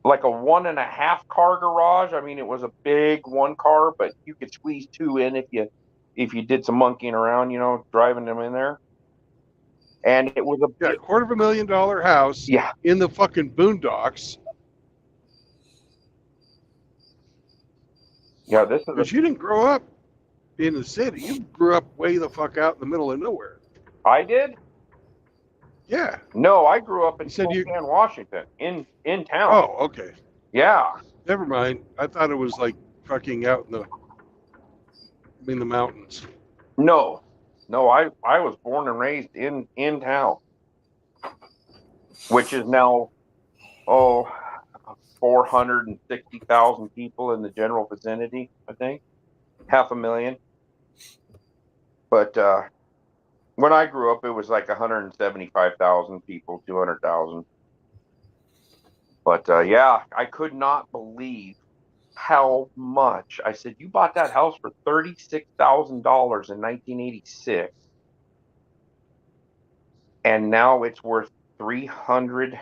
Like a 1.5 car garage. I mean, it was a big one car, but you could squeeze two in if you did some monkeying around, driving them in there. And it was Yeah, $250,000 house yeah. in the fucking boondocks. Yeah, this is Because you didn't grow up in the city. You grew up way the fuck out in the middle of nowhere. I did? Yeah. No, I grew up in You said you. Spokane, Washington, in town. Oh, okay. Yeah. Never mind. I thought it was like fucking out in the mountains. No. I was born and raised in town, which is now 460,000 people in the general vicinity, I think. 500,000. But when I grew up, it was like 175,000 people, 200,000. But yeah, I could not believe how much. I said, you bought that house for $36,000 in 1986, and now it's worth 300.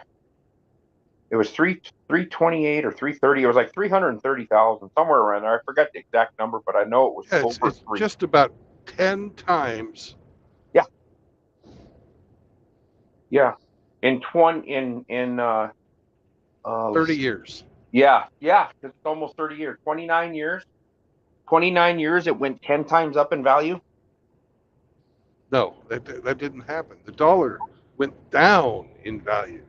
It was 328 or 330. It was like 330,000, somewhere around there. I forgot the exact number, but I know it was Yeah, over it's three. just about 10 times. Yeah, in 30 years. Yeah, it's almost 30 years. 29 years. 29 years, it went 10 times up in value. No, that didn't happen. The dollar went down in value.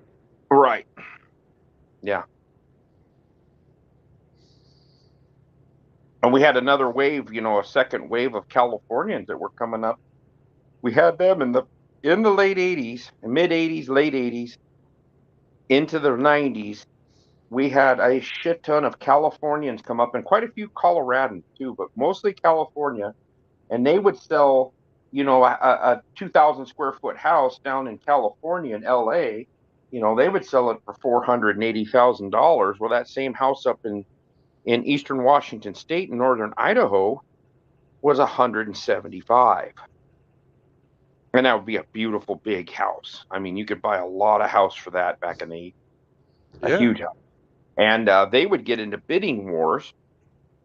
Right. Yeah. And we had another wave, a second wave of Californians that were coming up. We had them in the late 80s, mid 80s, late 80s, into the 90s. We had a shit ton of Californians come up, and quite a few Coloradans too, but mostly California. And they would sell, a 2,000 square foot house down in California in LA. They would sell it for $480,000. Well, that same house up in eastern Washington State and northern Idaho was 175. And that would be a beautiful big house. I mean, you could buy a lot of house for that back in the 80s. a Yeah. huge house. And they would get into bidding wars,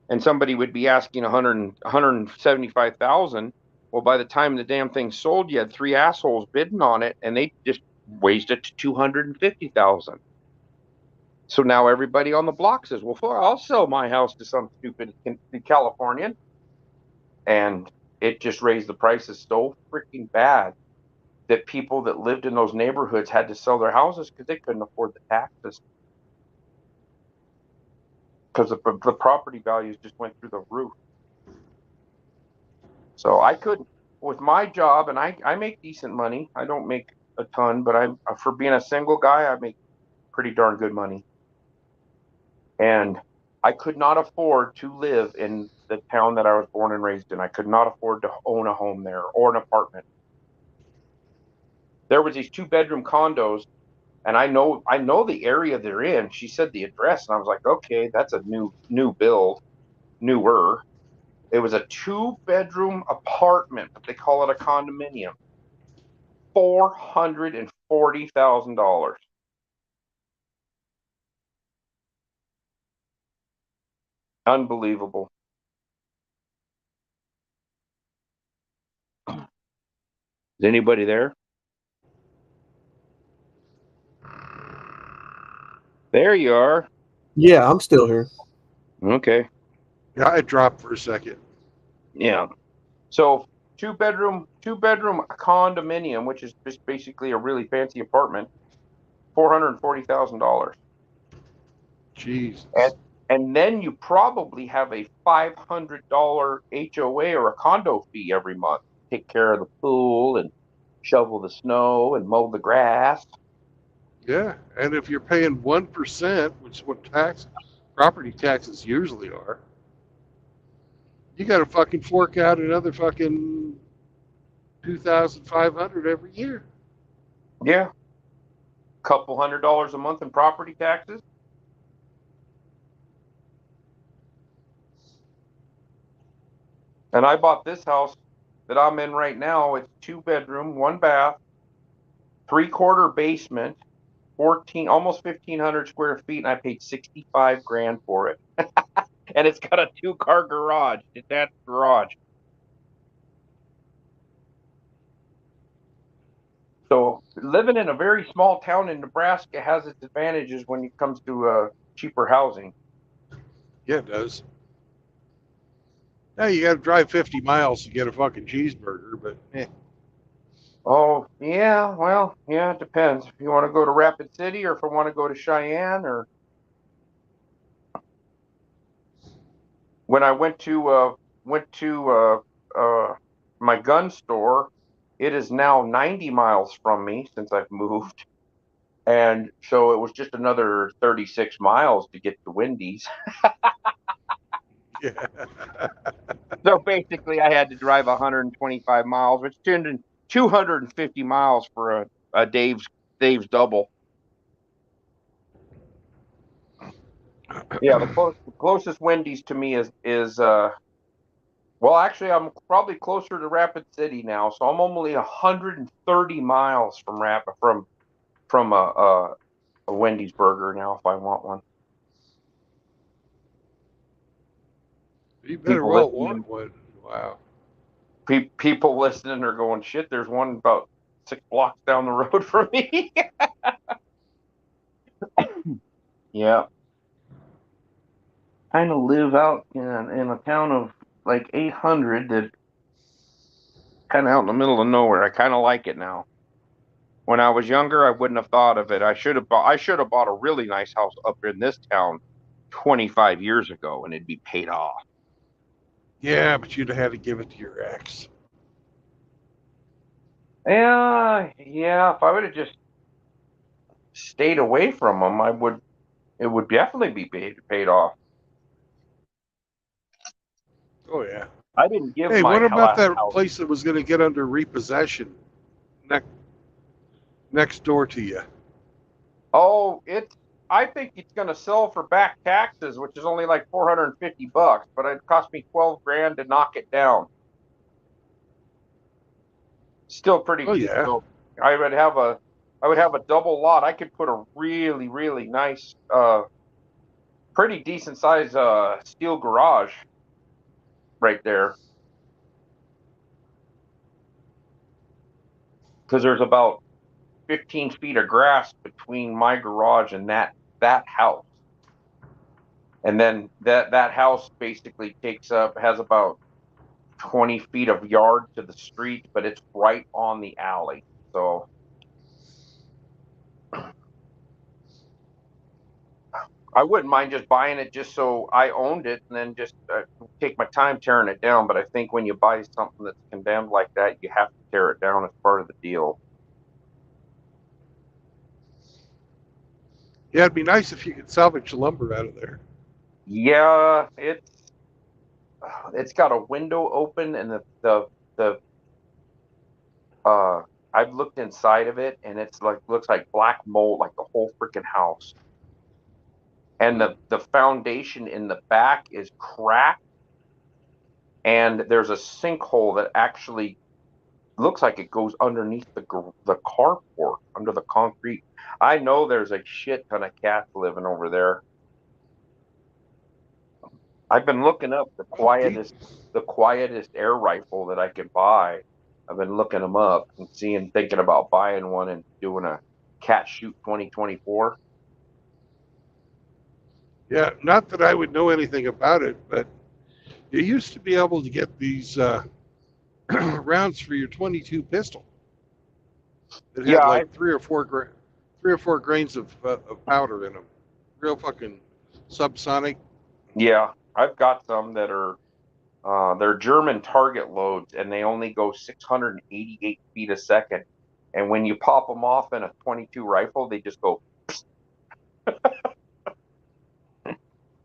and somebody would be asking 175,000. Well, by the time the damn thing sold, you had three assholes bidding on it, and they just raised it to 250,000. So now everybody on the block says, "Well, I'll sell my house to some stupid Californian," and it just raised the prices so freaking bad that people that lived in those neighborhoods had to sell their houses because they couldn't afford the taxes, because the property values just went through the roof. So I couldn't, with my job, and I make decent money. I don't make a ton, but for being a single guy, I make pretty darn good money. And I could not afford to live in the town that I was born and raised in. I could not afford to own a home there or an apartment. There was these 2-bedroom condos, and I know the area they're in. She said the address, and I was like, okay, that's a new build, newer. It was a 2-bedroom apartment, but they call it a condominium. $440,000. Unbelievable. Is anybody there? There you are. Yeah, I'm still here. Okay. Yeah, I dropped for a second. Yeah. So two bedroom condominium, which is just basically a really fancy apartment, $440,000. And Jesus. and then you probably have a $500 HOA or a condo fee every month. Take care of the pool and shovel the snow and mow the grass. Yeah, and if you're paying 1%, which is what property taxes usually are, you got to fucking fork out another fucking 2,500 every year. Yeah. Couple $100 a month in property taxes. And I bought this house that I'm in right now. It's 2-bedroom, 1 bath, 3/4 basement, 14, almost 1,500 square feet, and I paid 65 grand for it. And it's got a 2-car garage, detached garage. So living in a very small town in Nebraska has its advantages when it comes to cheaper housing. Yeah, it does. Now you got to drive 50 miles to get a fucking cheeseburger, but Oh, yeah, well, yeah, it depends. If you want to go to Rapid City or if I want to go to Cheyenne, or when I went to my gun store, it is now 90 miles from me since I've moved. And so it was just another 36 miles to get to Wendy's. yeah. So basically, I had to drive 125 miles, which turned in 250 miles for a Dave's double. Yeah, the closest Wendy's to me is well, actually, I'm probably closer to Rapid City now, so I'm only 130 miles from a Wendy's burger now if I want one. You better People well want listening, one. Wow. people listening are going, shit. There's one about 6 blocks down the road from me. Yeah, kind of live out in a town of like 800 that kind of out in the middle of nowhere. I kind of like it now. When I was younger, I wouldn't have thought of it. I should have bought a really nice house up in this town 25 years ago and it'd be paid off. Yeah, but you'd have had to give it to your ex. Yeah, yeah. If I would have just stayed away from them, it would definitely be paid off. Oh, yeah. I didn't give Hey, my what about last that house. place that was going to get under repossession ne- next door to you? Oh, I think it's going to sell for back taxes, which is only like $450, but it cost me 12 grand to knock it down. Still pretty Oh, decent yeah. though. I would have I would have a double lot. I could put a really, really nice, pretty decent size steel garage right there, because there's about 15 feet of grass between my garage and that house. And then that house basically has about 20 feet of yard to the street, but it's right on the alley. So I wouldn't mind just buying it just so I owned it and then just take my time tearing it down. But I think when you buy something that's condemned like that, you have to tear it down as part of the deal. Yeah, it'd be nice if you could salvage lumber out of there. Yeah, it's got a window open and the I've looked inside of it and it's like looks like black mold, like the whole freaking house. And the foundation in the back is cracked, and there's a sinkhole that actually looks like it goes underneath the carport under the concrete. I know there's a shit ton of cats living over there. I've been looking up the quietest air rifle that I could buy. I've been looking them up and thinking about buying one and doing a cat shoot 2024. Yeah, not that I would know anything about it, but you used to be able to get these rounds for your 22 pistol. It had Yeah, like 3 or 4 grains of powder in them. Real fucking subsonic. I've got some that are they're German target loads, and they only go 688 feet a second. And when you pop them off in a 22 rifle, they just go.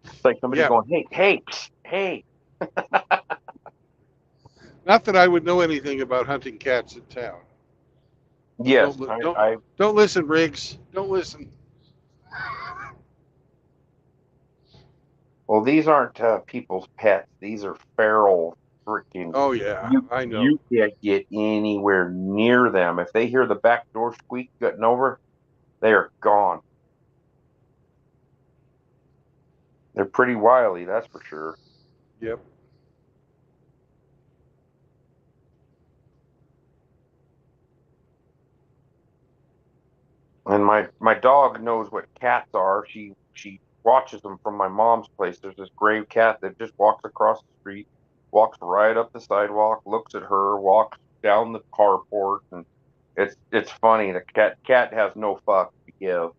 It's like somebody Yeah, going, "Hey, hey, hey." not that I would know anything about hunting cats in town. Yes, Don't li- I, don't I don't listen, Riggs. Don't listen. well, these aren't people's pets. These are feral freaking. Oh yeah, I know. You can't get anywhere near them. If they hear the back door squeak getting over, they are gone. They're pretty wily, that's for sure. Yep. And my dog knows what cats are. She watches them from my mom's place. There's this gray cat that just walks across the street, walks right up the sidewalk, looks at her, walks down the carport, and it's funny. The cat has no fuck to give,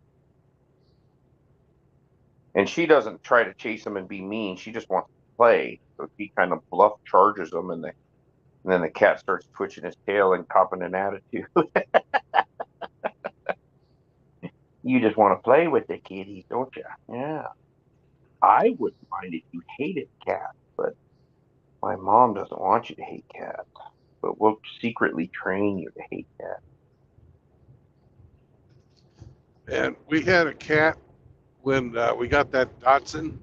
and she doesn't try to chase him and be mean. She just wants to play. So he kind of bluff charges him, and then the cat starts twitching his tail and copping an attitude. You just want to play with the kitties, don't you? Yeah. I wouldn't mind if you hated cats, but my mom doesn't want you to hate cats. But we'll secretly train you to hate cats. And we had a cat when we got that Dotson,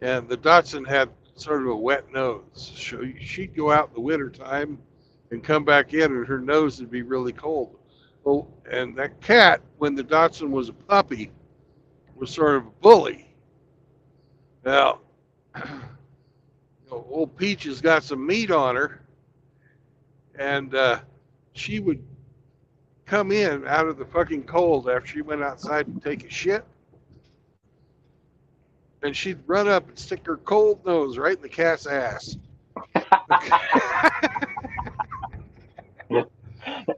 and the Dotson had sort of a wet nose. So she'd go out in the wintertime and come back in, and her nose would be really cold. Well, and that cat, when the Dotson was a puppy, was sort of a bully. Now, old Peach has got some meat on her, and she would come in out of the fucking cold after she went outside to take a shit, and she'd run up and stick her cold nose right in the cat's ass.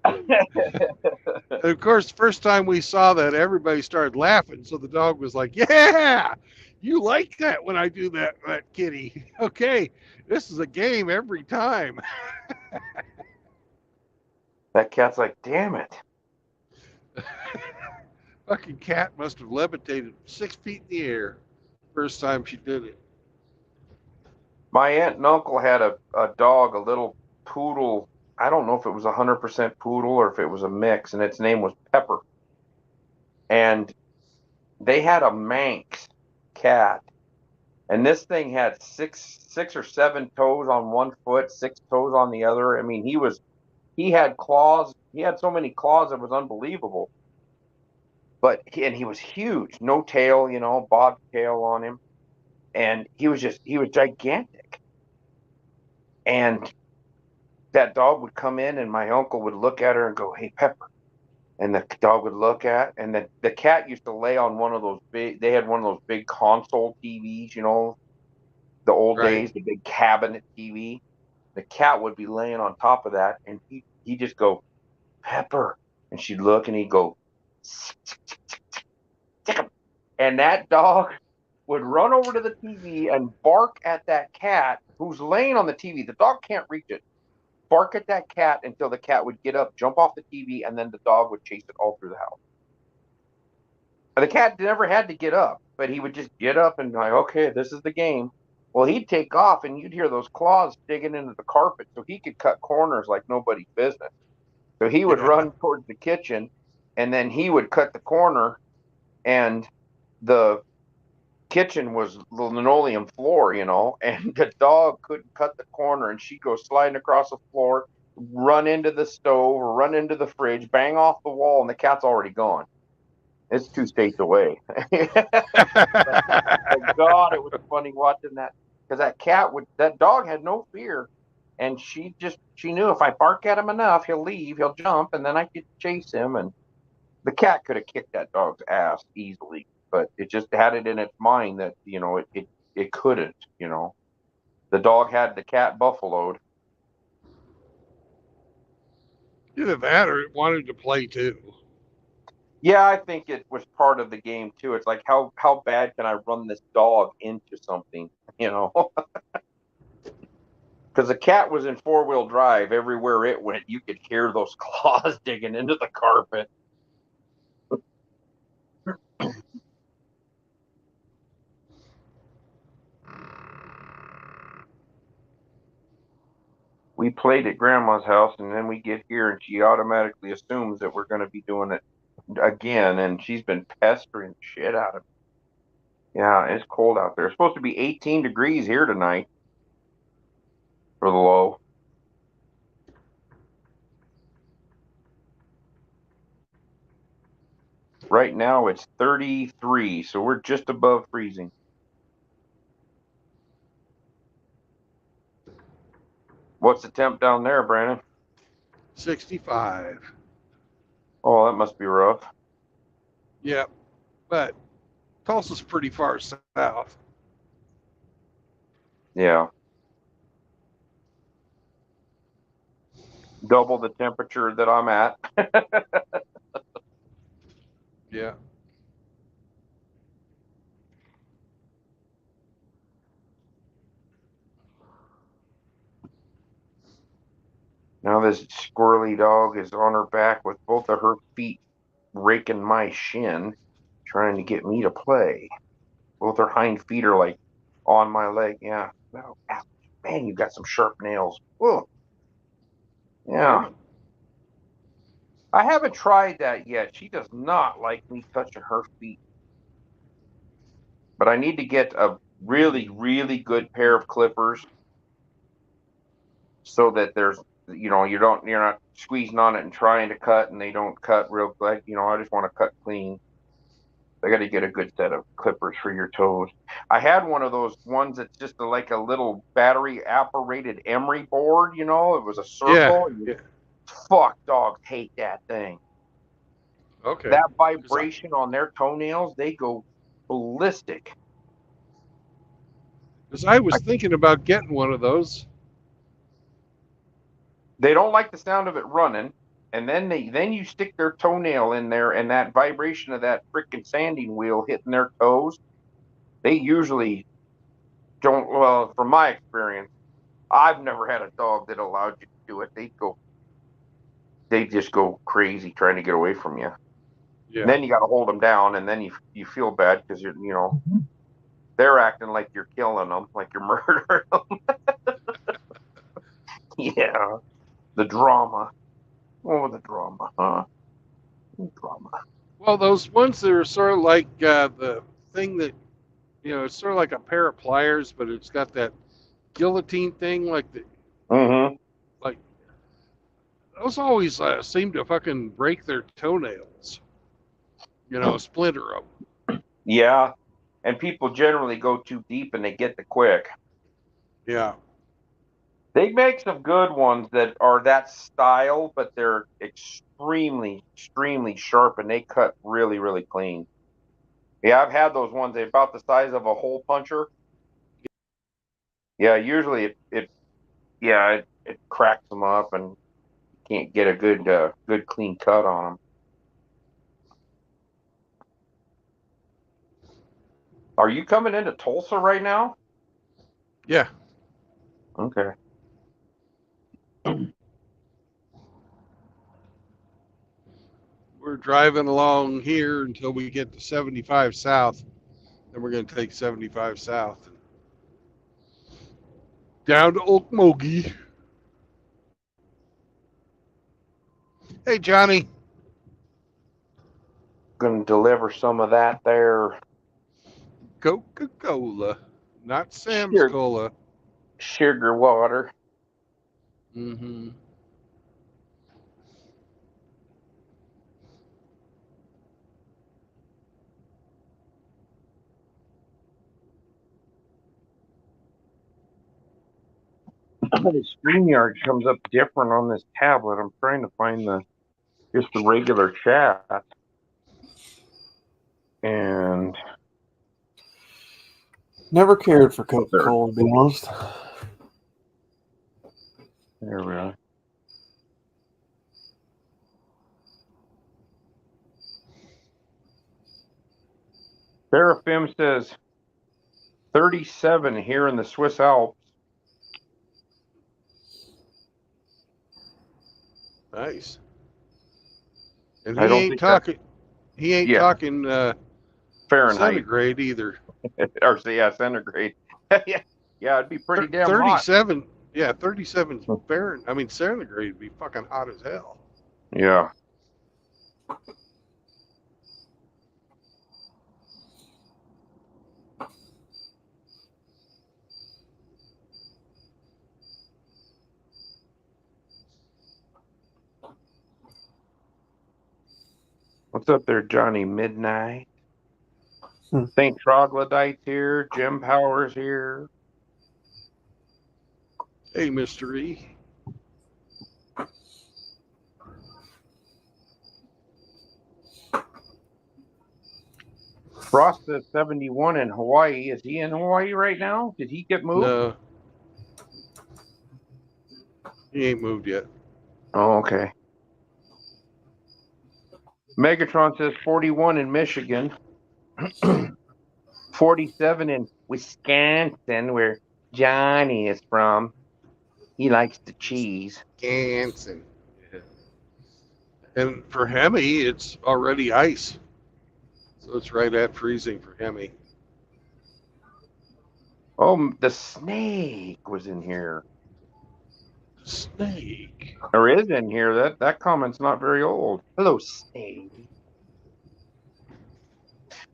And of course, the first time we saw that, everybody started laughing. So the dog was like, "Yeah, you like that when I do that, kitty? Okay, this is a game every time." That cat's like, damn it. Fucking cat must have levitated 6 feet in the air first time she did it. My aunt and uncle had a dog, a little poodle. I don't know if it was 100% poodle or if it was a mix, and its name was Pepper. And they had a Manx cat, and this thing had six or seven toes on one foot, six toes on the other. I mean, he was he had claws. He had so many claws it was unbelievable. But he was huge, no tail, bobtail on him, and he was gigantic. And that dog would come in, and my uncle would look at her and go, "Hey, Pepper." And the dog would look at, and the cat used to lay on one of those big. They had one of those big console TVs, the old Right. days, the big cabinet TV. The cat would be laying on top of that, and he just go, "Pepper," and she'd look, and he'd go, "Tick 'em." And that dog would run over to the TV and bark at that cat who's laying on the TV. The dog can't reach it. Bark at that cat until the cat would get up, jump off the TV, and then the dog would chase it all through the house. And the cat never had to get up, but he would just get up and like, okay, this is the game. Well, he'd take off, and you'd hear those claws digging into the carpet, so he could cut corners like nobody's business. So he would Yeah. run towards the kitchen, and then he would cut the corner, and the kitchen was the linoleum floor, and the dog couldn't cut the corner, and she'd go sliding across the floor, run into the stove or run into the fridge, bang off the wall, and the cat's already gone. It's 2 states away. But God, it was funny watching that, because that dog had no fear, and she knew if I bark at him enough, he'll leave, he'll jump, and then I could chase him, and the cat could have kicked that dog's ass easily, but it just had it in its mind that it couldn't. The dog had the cat buffaloed. Either that or it wanted to play too. Yeah, I think it was part of the game too. It's like how bad can I run this dog into something, Because the cat was in 4-wheel drive. Everywhere it went, you could hear those claws digging into the carpet. We played at Grandma's house, and then we get here, and she automatically assumes that we're going to be doing it again, and she's been pestering shit out of me. Yeah, it's cold out there. It's supposed to be 18 degrees here tonight for the low. Right now it's 33, so we're just above freezing. What's the temp down there, Brandon? 65. Oh, that must be rough. Yep. But Tulsa's pretty far south. Yeah. Double the temperature that I'm at. Yeah. Now this squirrely dog is on her back with both of her feet raking my shin, trying to get me to play. Both her hind feet are like on my leg. Yeah. Oh, ouch. Man, you got some sharp nails. Whoa. Yeah. I haven't tried that yet. She does not like me touching her feet. But I need to get a really, really good pair of clippers so that you're not squeezing on it and trying to cut, and they don't cut real good. I just want to cut clean. I got to get a good set of clippers for your toes. I had one of those ones that's just like a little battery operated emery board. It was a Yeah. circle. Yeah. Fuck, dogs hate that thing. Okay. That vibration on their toenails, they go ballistic. Because I was thinking about getting one of those. They don't like the sound of it running, and then you stick their toenail in there, and that vibration of that freaking sanding wheel hitting their toes, they usually don't. Well, from my experience, I've never had a dog that allowed you to do it. They just go crazy trying to get away from you. Yeah. And then you got to hold them down, and then you feel bad because they're acting like you're killing them, like you're murdering them. Yeah, the drama. Oh, the drama, huh? The drama. Well, those ones that are sort of like the thing that, it's sort of like a pair of pliers, but it's got that guillotine thing, like Mm-hmm. like those always seem to fucking break their toenails. Splinter them. Yeah, and people generally go too deep and they get the quick. Yeah. They make some good ones that are that style, but they're extremely, extremely sharp and they cut really, really clean. Yeah, I've had those ones. They're about the size of a hole puncher. Yeah, usually it cracks them up and you can't get a good clean cut on them. Are you coming into Tulsa right now? Yeah. Okay. We're driving along here until we get to 75 South. Then we're going to take 75 South down to Okmulgee. Hey, Johnny. Gonna deliver some of that there Coca-Cola, not Sam's Cola. sugar water. Mm-hmm. The StreamYard comes up different on this tablet. I'm trying to find just the regular chat. And Never cared for Coca-Cola, to be honest. there we are. Seraphim says 37 here in the Swiss Alps. Nice. And I he don't ain't think talking. He ain't Yeah. talking Fahrenheit centigrade either. or centigrade. yeah, it'd be pretty damn hot. 37. Yeah, 37 Fahrenheit. I mean, centigrade would be fucking hot as hell. Yeah. What's up there, Johnny Midnight? St. Troglodyte's here. Jim Powers here. Hey, Mr. E. Frost is 71 in Hawaii. Is he in Hawaii right now? Did he get moved? No. He ain't moved yet. Oh, okay. Megatron says 41 in Michigan. 47 in Wisconsin, where Johnny is from. He likes the cheese. Wisconsin. Yeah. And for Hemi, it's already ice. So it's right at freezing for Hemi. Oh, the snake was in here. Snake. Or is in here. That comment's not very old. Hello, snake.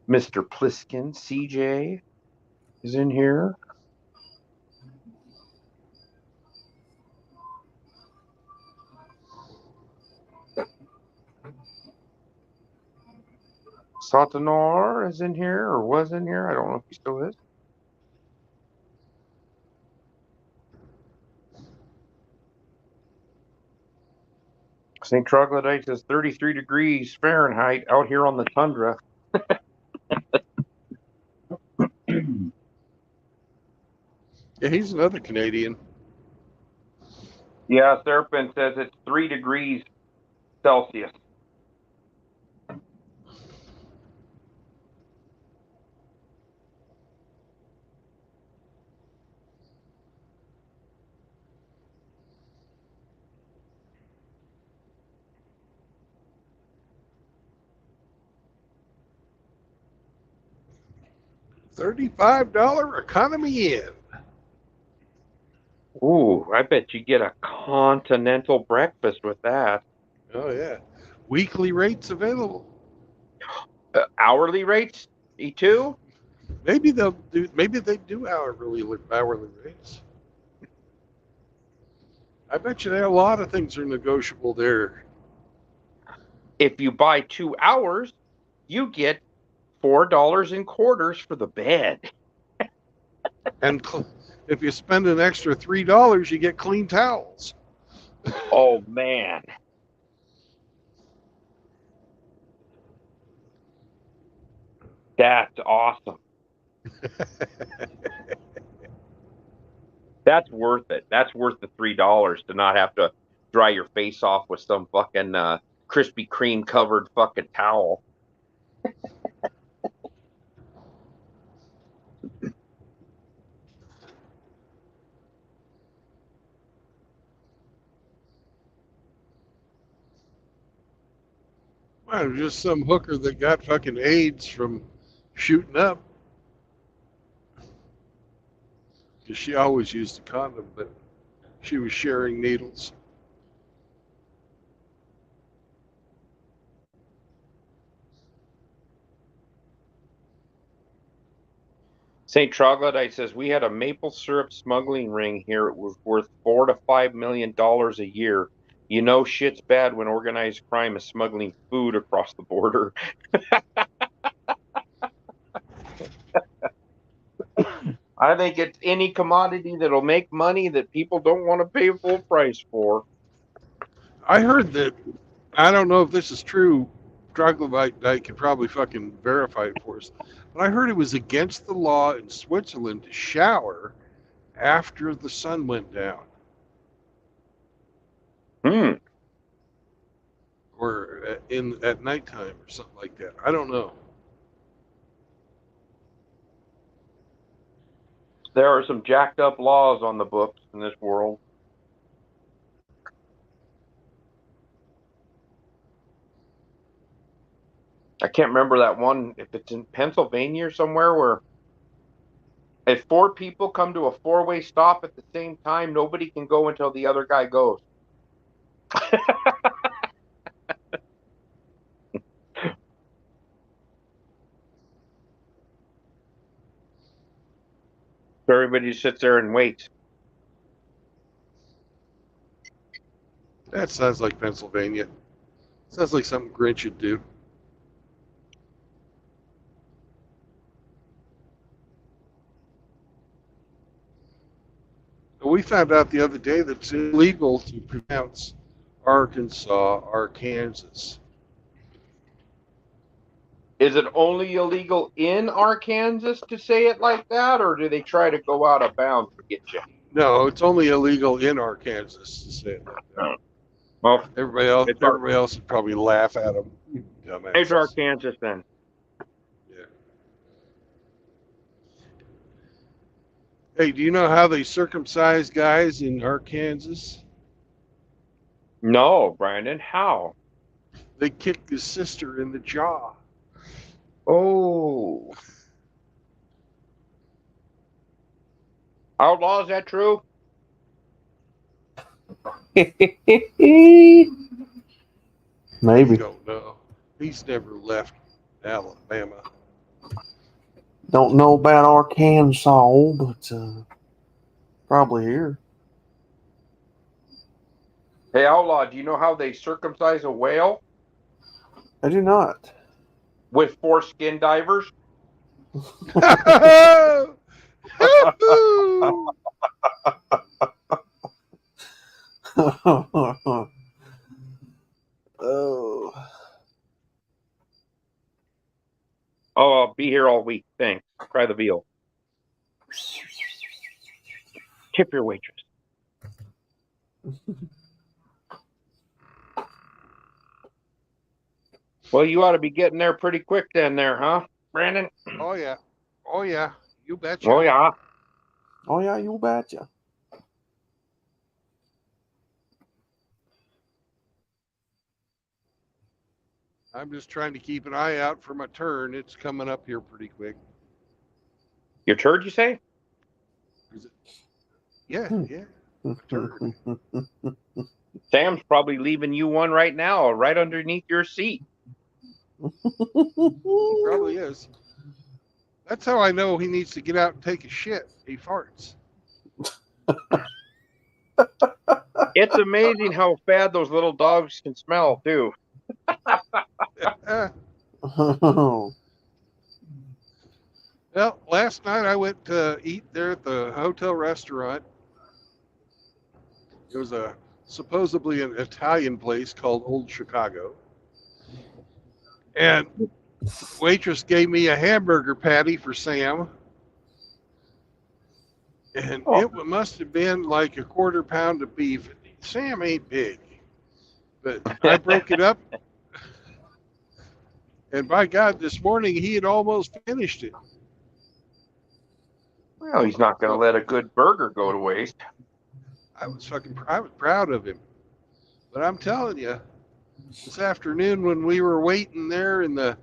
Mr. Pliskin, CJ is in here. Satanor is in here, or was in here. I don't know if he still is. St. Troglodyte says 33 degrees Fahrenheit out here on the tundra. Yeah, he's another Canadian. Yeah, Serpent says it's 3 degrees Celsius. $35 economy inn. Ooh, I bet you get a continental breakfast with that. Oh yeah, weekly rates available. Hourly rates, E2? Maybe they'll do. Maybe they do hourly rates. I bet you a lot of things are negotiable there. If you buy 2 hours, you get $4 in quarters for the bed. And if you spend an extra $3, you get clean towels. Oh man. That's awesome. That's worth it. That's worth the $3 to not have to dry your face off with some fucking Krispy Kreme covered fucking towel. Well, just some hooker that got fucking AIDS from shooting up. Because she always used a condom, but she was sharing needles. St. Troglodyte says we had a maple syrup smuggling ring here. It was worth $4 to $5 million a year. You know shit's bad when organized crime is smuggling food across the border. I think it's any commodity that'll make money that people don't want to pay full price for. I heard that, I don't know if this is true, Troglodyte could probably fucking verify it for us, but I heard it was against the law in Switzerland to shower after the sun went down. Or at nighttime or something like that. I don't know. There are some jacked up laws on the books in this world. I can't remember that one, if it's in Pennsylvania or somewhere, where if 4 people come to a 4-way stop at the same time, nobody can go until the other guy goes. So everybody sits there and waits. That sounds like Pennsylvania. Sounds like something Grinch would do. We found out the other day that it's illegal to pronounce Arkansas, Arkansas. Is it only illegal in Arkansas to say it like that, or do they try to go out of bounds to get you? No, it's only illegal in Arkansas to say it like that. Well, Everybody else would probably laugh at them. It's Arkansas then. Yeah. Hey, do you know how they circumcise guys in Arkansas? No, Brandon, how? They kick his sister in the jaw. Oh. Outlaw, is that true? Maybe. I don't know. He's never left Alabama. Don't know about Arkansas, but probably here. Hey, Outlaw, do you know how they circumcise a whale? I do not. With foreskin divers? Oh. Oh, I'll be here all week. Thanks. Try the veal. Tip your waitress. Well, you ought to be getting there pretty quick then there, huh, Brandon? Oh, yeah. Oh, yeah. You betcha. Oh, yeah. Oh, yeah, you betcha. I'm just trying to keep an eye out for my turn. It's coming up here pretty quick. Your turd, you say? Is it? Yeah, yeah. Turd. Sam's probably leaving you one right now, right underneath your seat. He probably is. That's how I know he needs to get out and take a shit. He farts. It's amazing how bad those little dogs can smell too. Oh, Well, last night I went to eat there at the hotel restaurant. It was a supposedly an Italian place called Old Chicago. And waitress gave me a hamburger patty for Sam. And Oh. it must have been like a quarter pound of beef. Sam ain't big, but I broke it up. And by God, this morning he had almost finished it. Well, he's not going to So let a good burger go to waste. I was proud of him. But I'm telling you, this afternoon when we were waiting there in the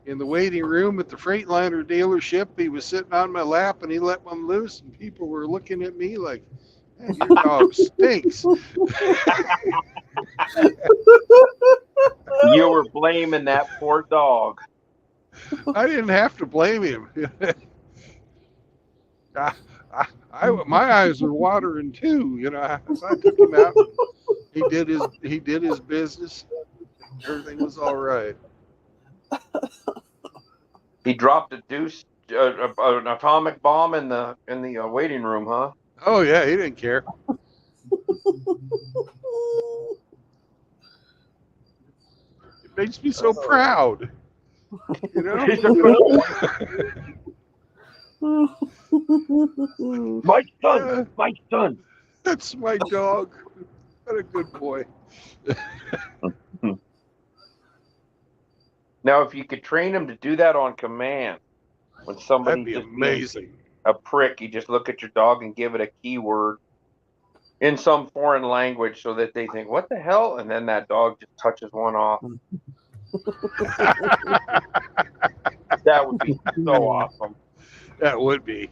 waiting room at the Freightliner dealership, he was sitting on my lap and he let one loose, and people were looking at me like, "Man, your dog stinks." You were blaming that poor dog. I didn't have to blame him. My eyes were watering too. You know, I took him out. He did his business. Everything was all right. He dropped a deuce, an atomic bomb in the waiting room, huh? Oh yeah, he didn't care. It makes me so proud. You know, My son, yeah, my son. that's my dog. What a good boy. Now, if you could train him to do that on command, when That'd somebody's be just being amazing. a prick, you just look at your dog and give it a keyword in some foreign language so that they think, "What the hell?" And then that dog just touches one off. That would be so awesome. That would be.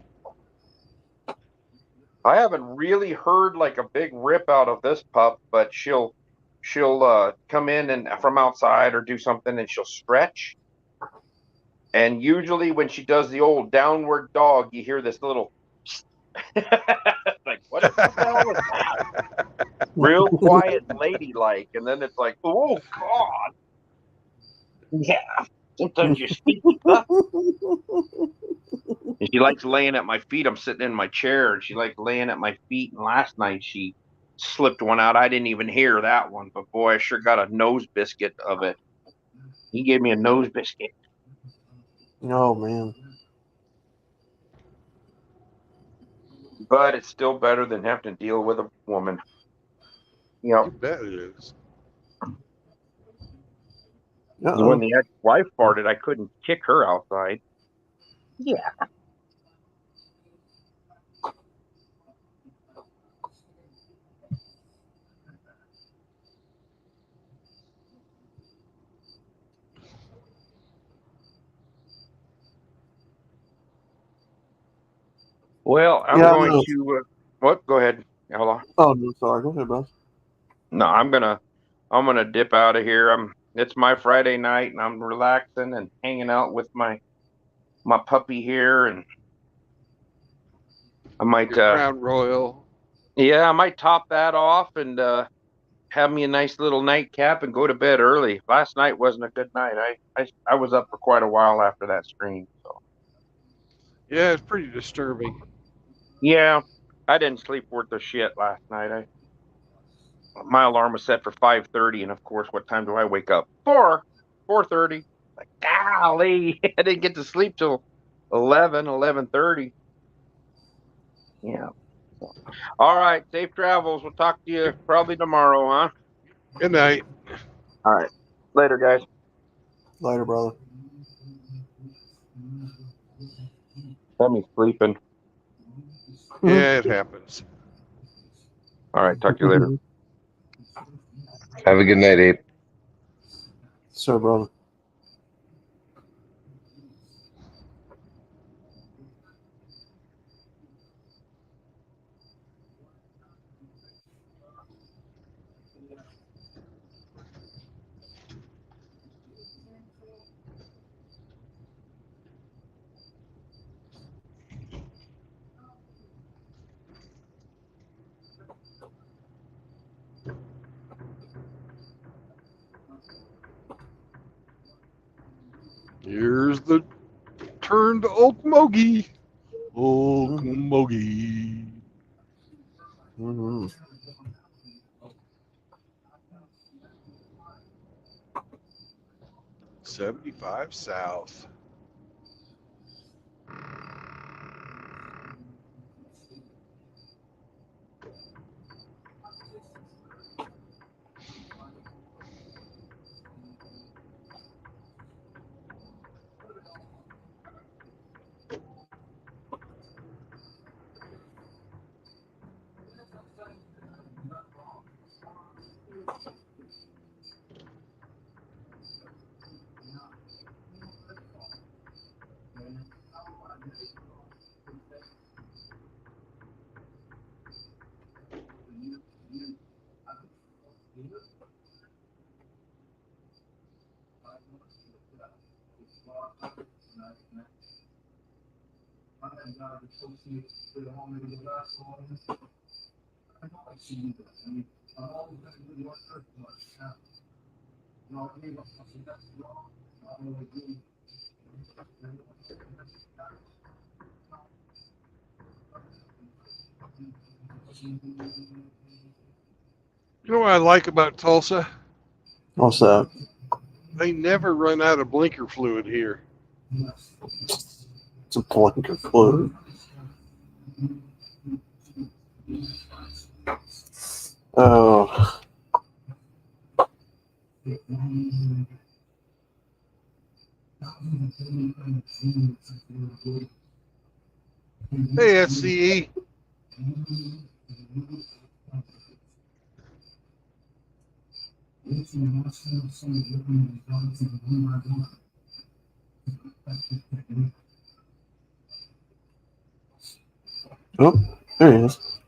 I haven't really heard like a big rip out of this pup, but she'll come in and from outside or do something and she'll stretch. And usually when she does the old downward dog, you hear this little like what the hell was that? Real quiet and ladylike, and then it's like, oh God. Yeah. Sometimes you speak up. And she likes laying at my feet. I'm sitting in my chair and she likes laying at my feet. And last night she slipped one out. I didn't even hear that one, but boy, I sure got a nose biscuit of it. He gave me a nose biscuit. oh man. But it's still better than having to deal with a woman. You You know, bet it is. when Uh-oh. the ex-wife farted, I couldn't kick her outside. Yeah. Well, I'm Yeah, going no. to. What? Go ahead. Hold on. Oh no, sorry. Go ahead, bro. No, I'm gonna dip out of here. It's my Friday night and I'm relaxing and hanging out with my puppy here, and I might Your Crown Royal. yeah, I might top that off and have me a nice little nightcap and go to bed early. Last night wasn't a good night. I was up for quite a while after that stream. So Yeah, it's pretty disturbing. yeah, I didn't sleep worth a shit last night. My alarm was set for 5:30, and of course, what time do I wake up? 4:30. Like golly, I didn't get to sleep till 11:30. Yeah. All right. Safe travels. We'll talk to you probably tomorrow, huh? Good night. All right. Later, guys. Later, brother. Got me sleeping. Yeah, it happens. All right. Talk to you later. Have a good night, Abe. So, brother. Here's the turn to Okmulgee. Okmulgee. Mm-hmm. 75 south. You know what I like about Tulsa? What's that? They never run out of blinker fluid here. It's a blanket fluid. Oh. Hey, SCE. Oh, there he is.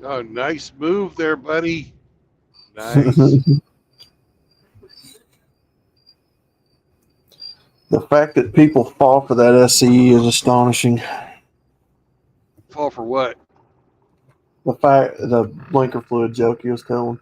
Oh, nice move there, buddy. Nice. The fact that people fall for that SCE is astonishing. Fall for what? The blinker fluid joke he was telling.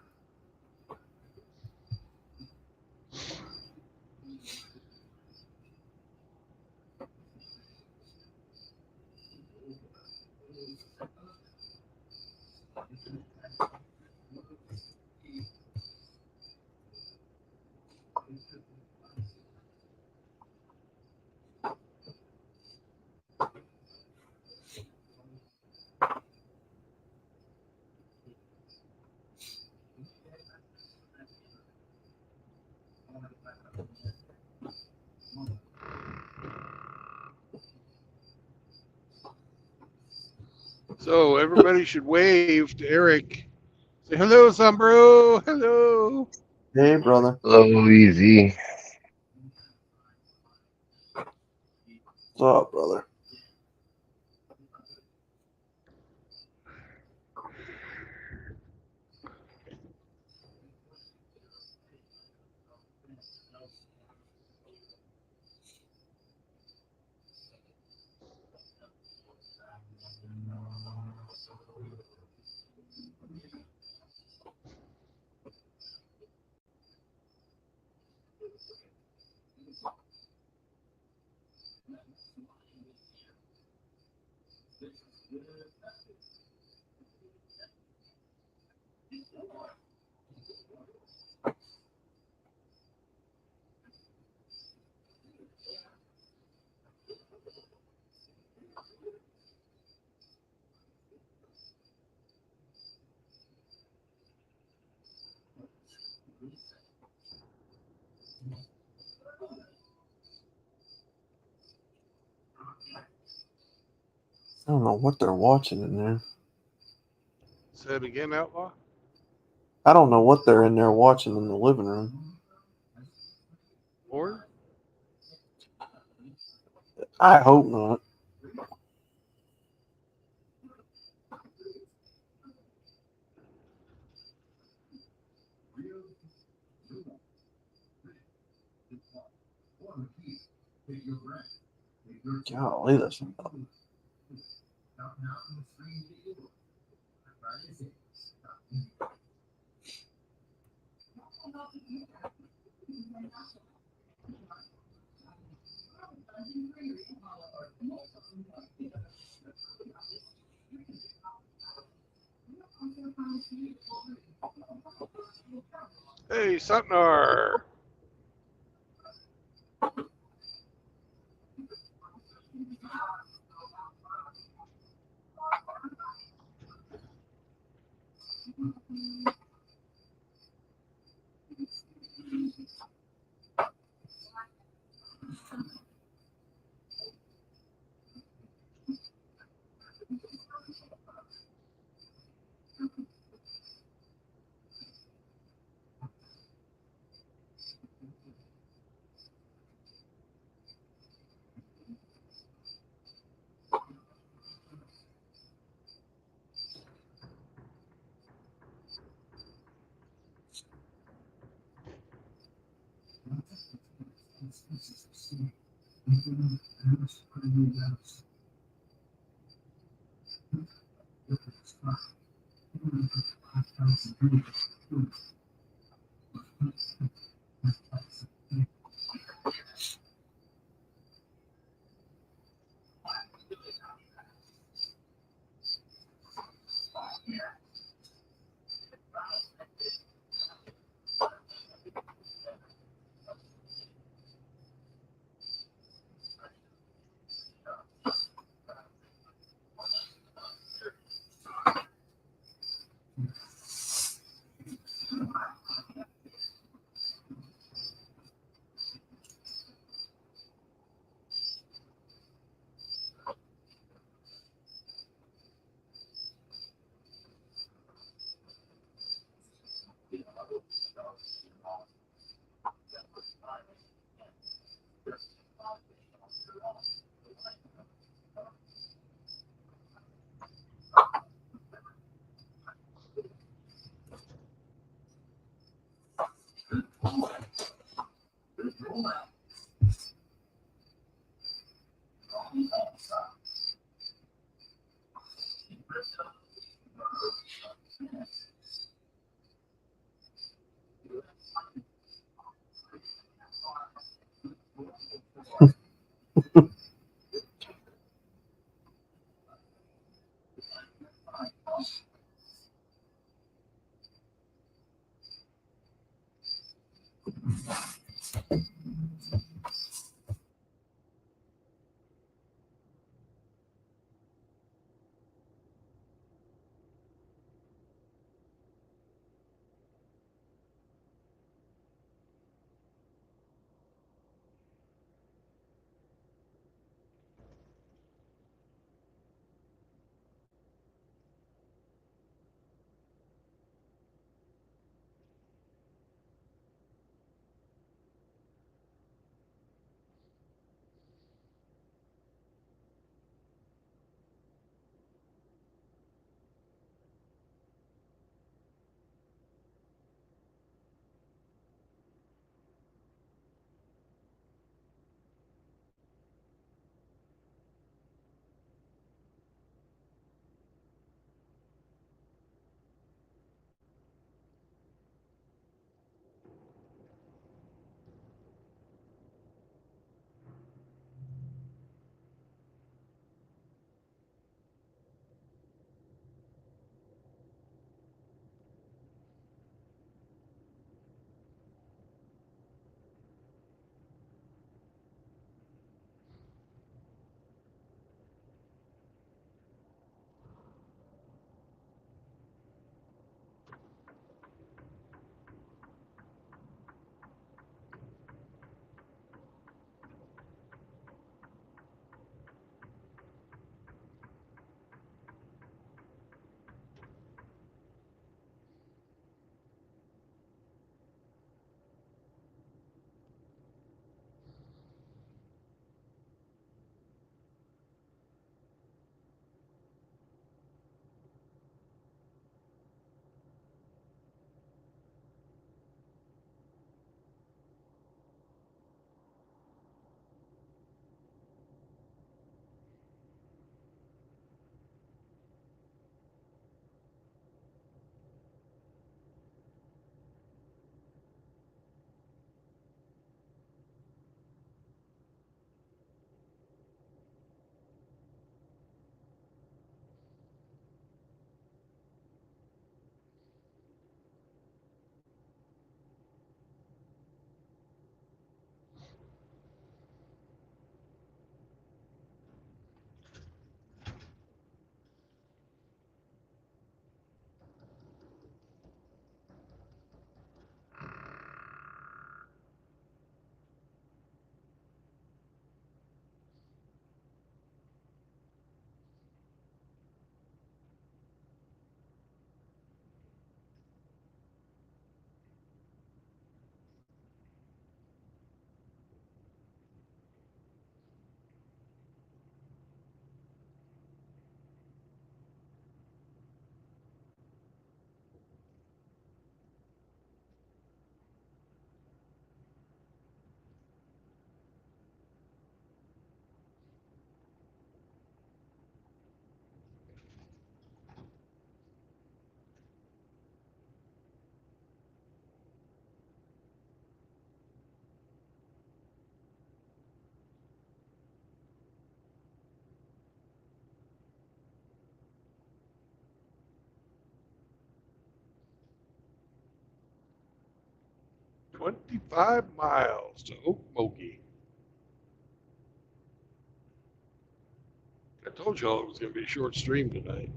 So everybody should wave to Eric. Say hello, Sombro. Hello. Hey, brother. Hello, easy. What's up, brother? I don't know what they're watching in there. Say it again, Outlaw. I don't know what they're in there watching in the living room. Or I hope not. Golly, that's hey, Sutnar. 25 miles to Okmulgee. I told y'all it was going to be a short stream tonight.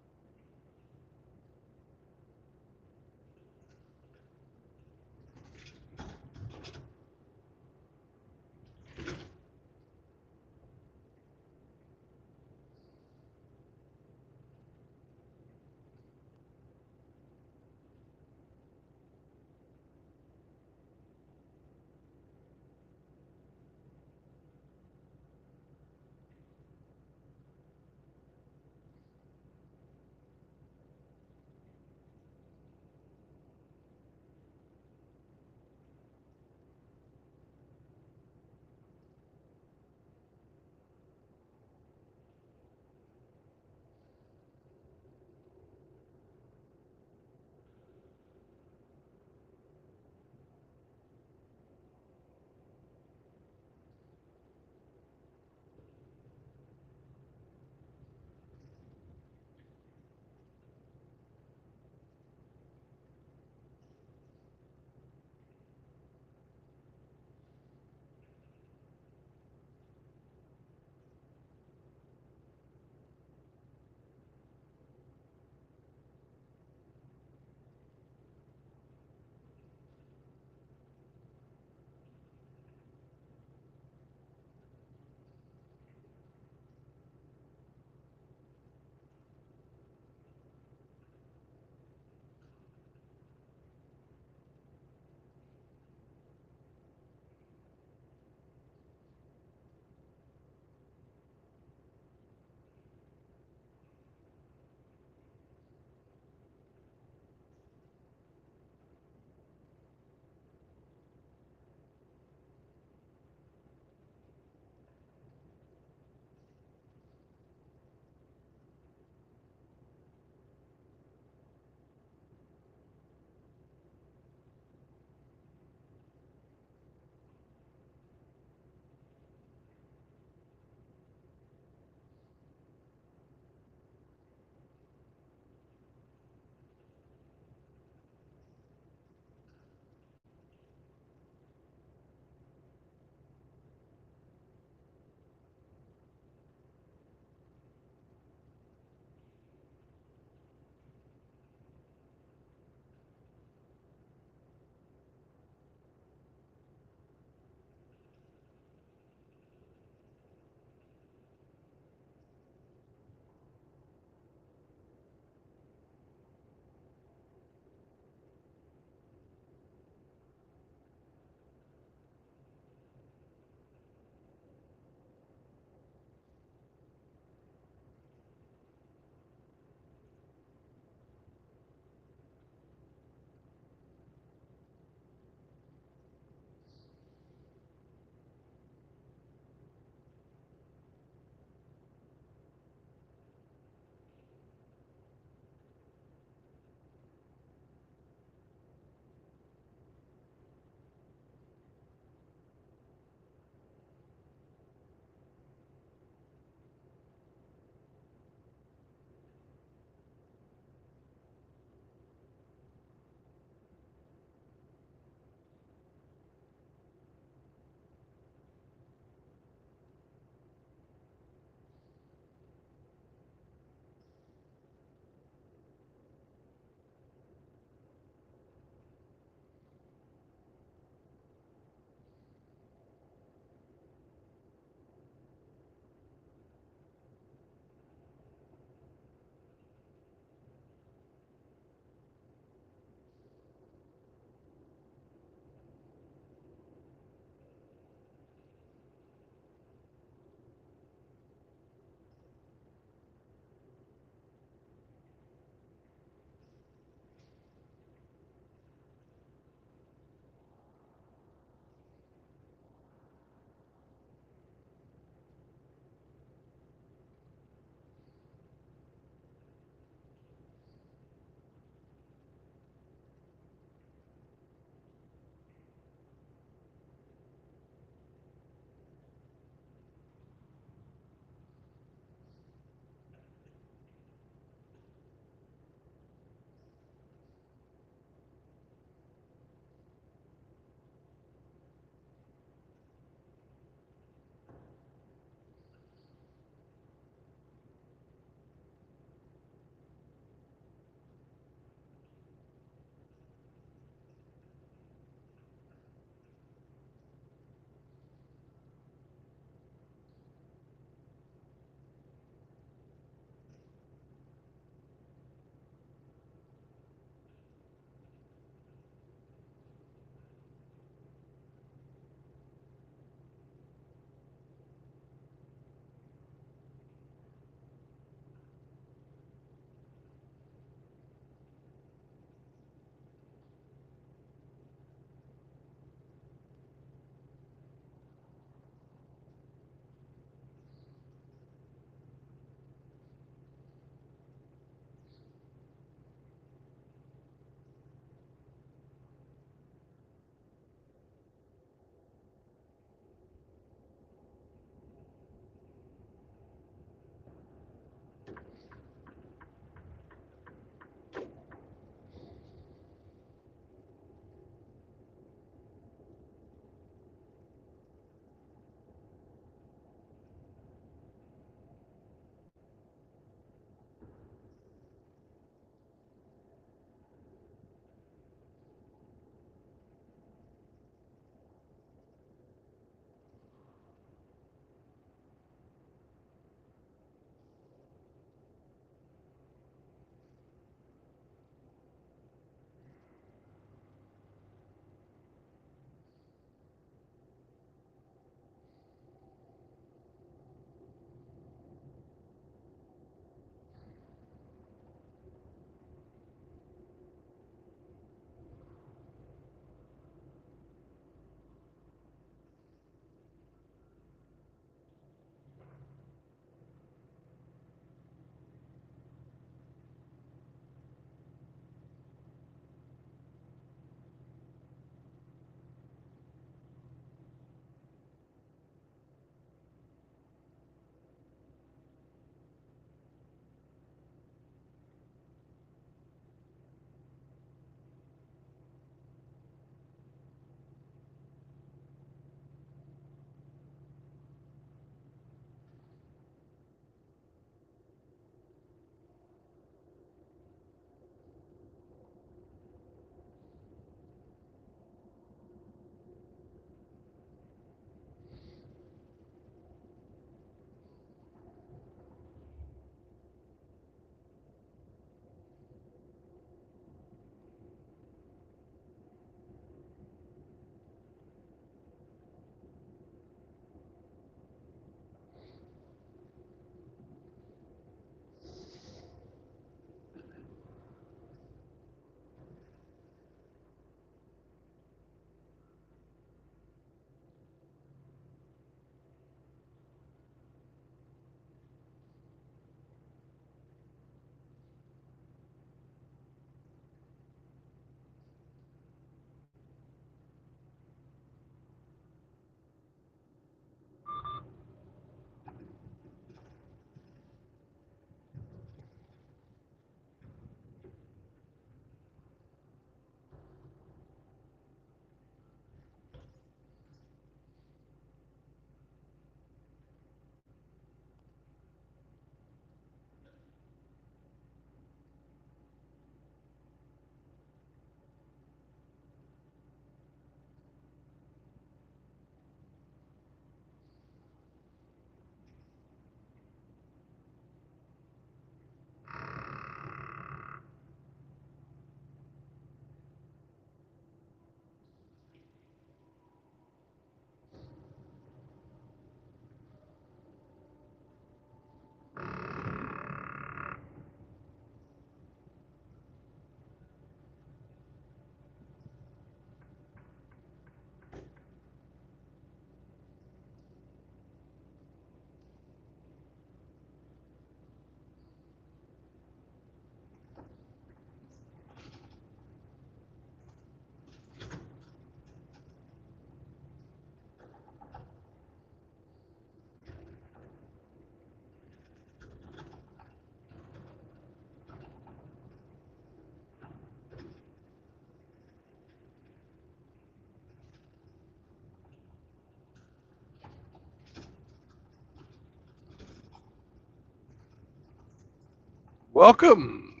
Welcome.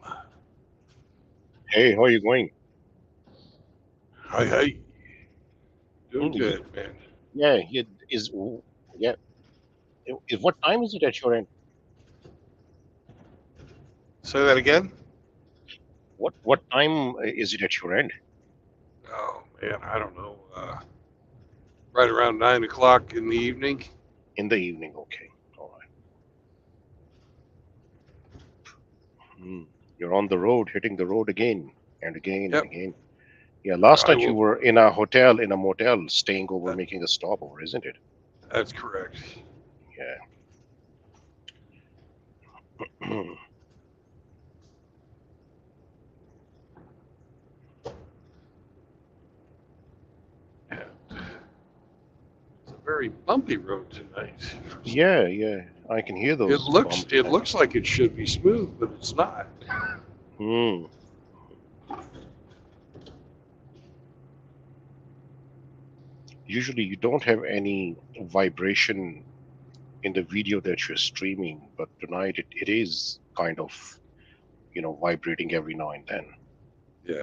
Hey, how are you going? Hi, hi. Doing Mm, you, good, man. yeah, yeah. What time is it at your end? Say that again. What time is it at your end? Oh man, I don't know. Right around 9 o'clock in the evening. In the evening. Okay, all right. You're on the road, hitting the road again and again and Yep. again. Yeah, last I night you will. were in a hotel, in a motel, staying over, That, making a stopover, isn't it? that's correct. Yeah. Yeah. It's a very bumpy road tonight. Yeah, yeah. I can hear It those looks bumps. it looks like it should be smooth, but it's not. Hmm. Usually you don't have any vibration in the video that you're streaming, but tonight it is kind of, vibrating every now and then. Yeah.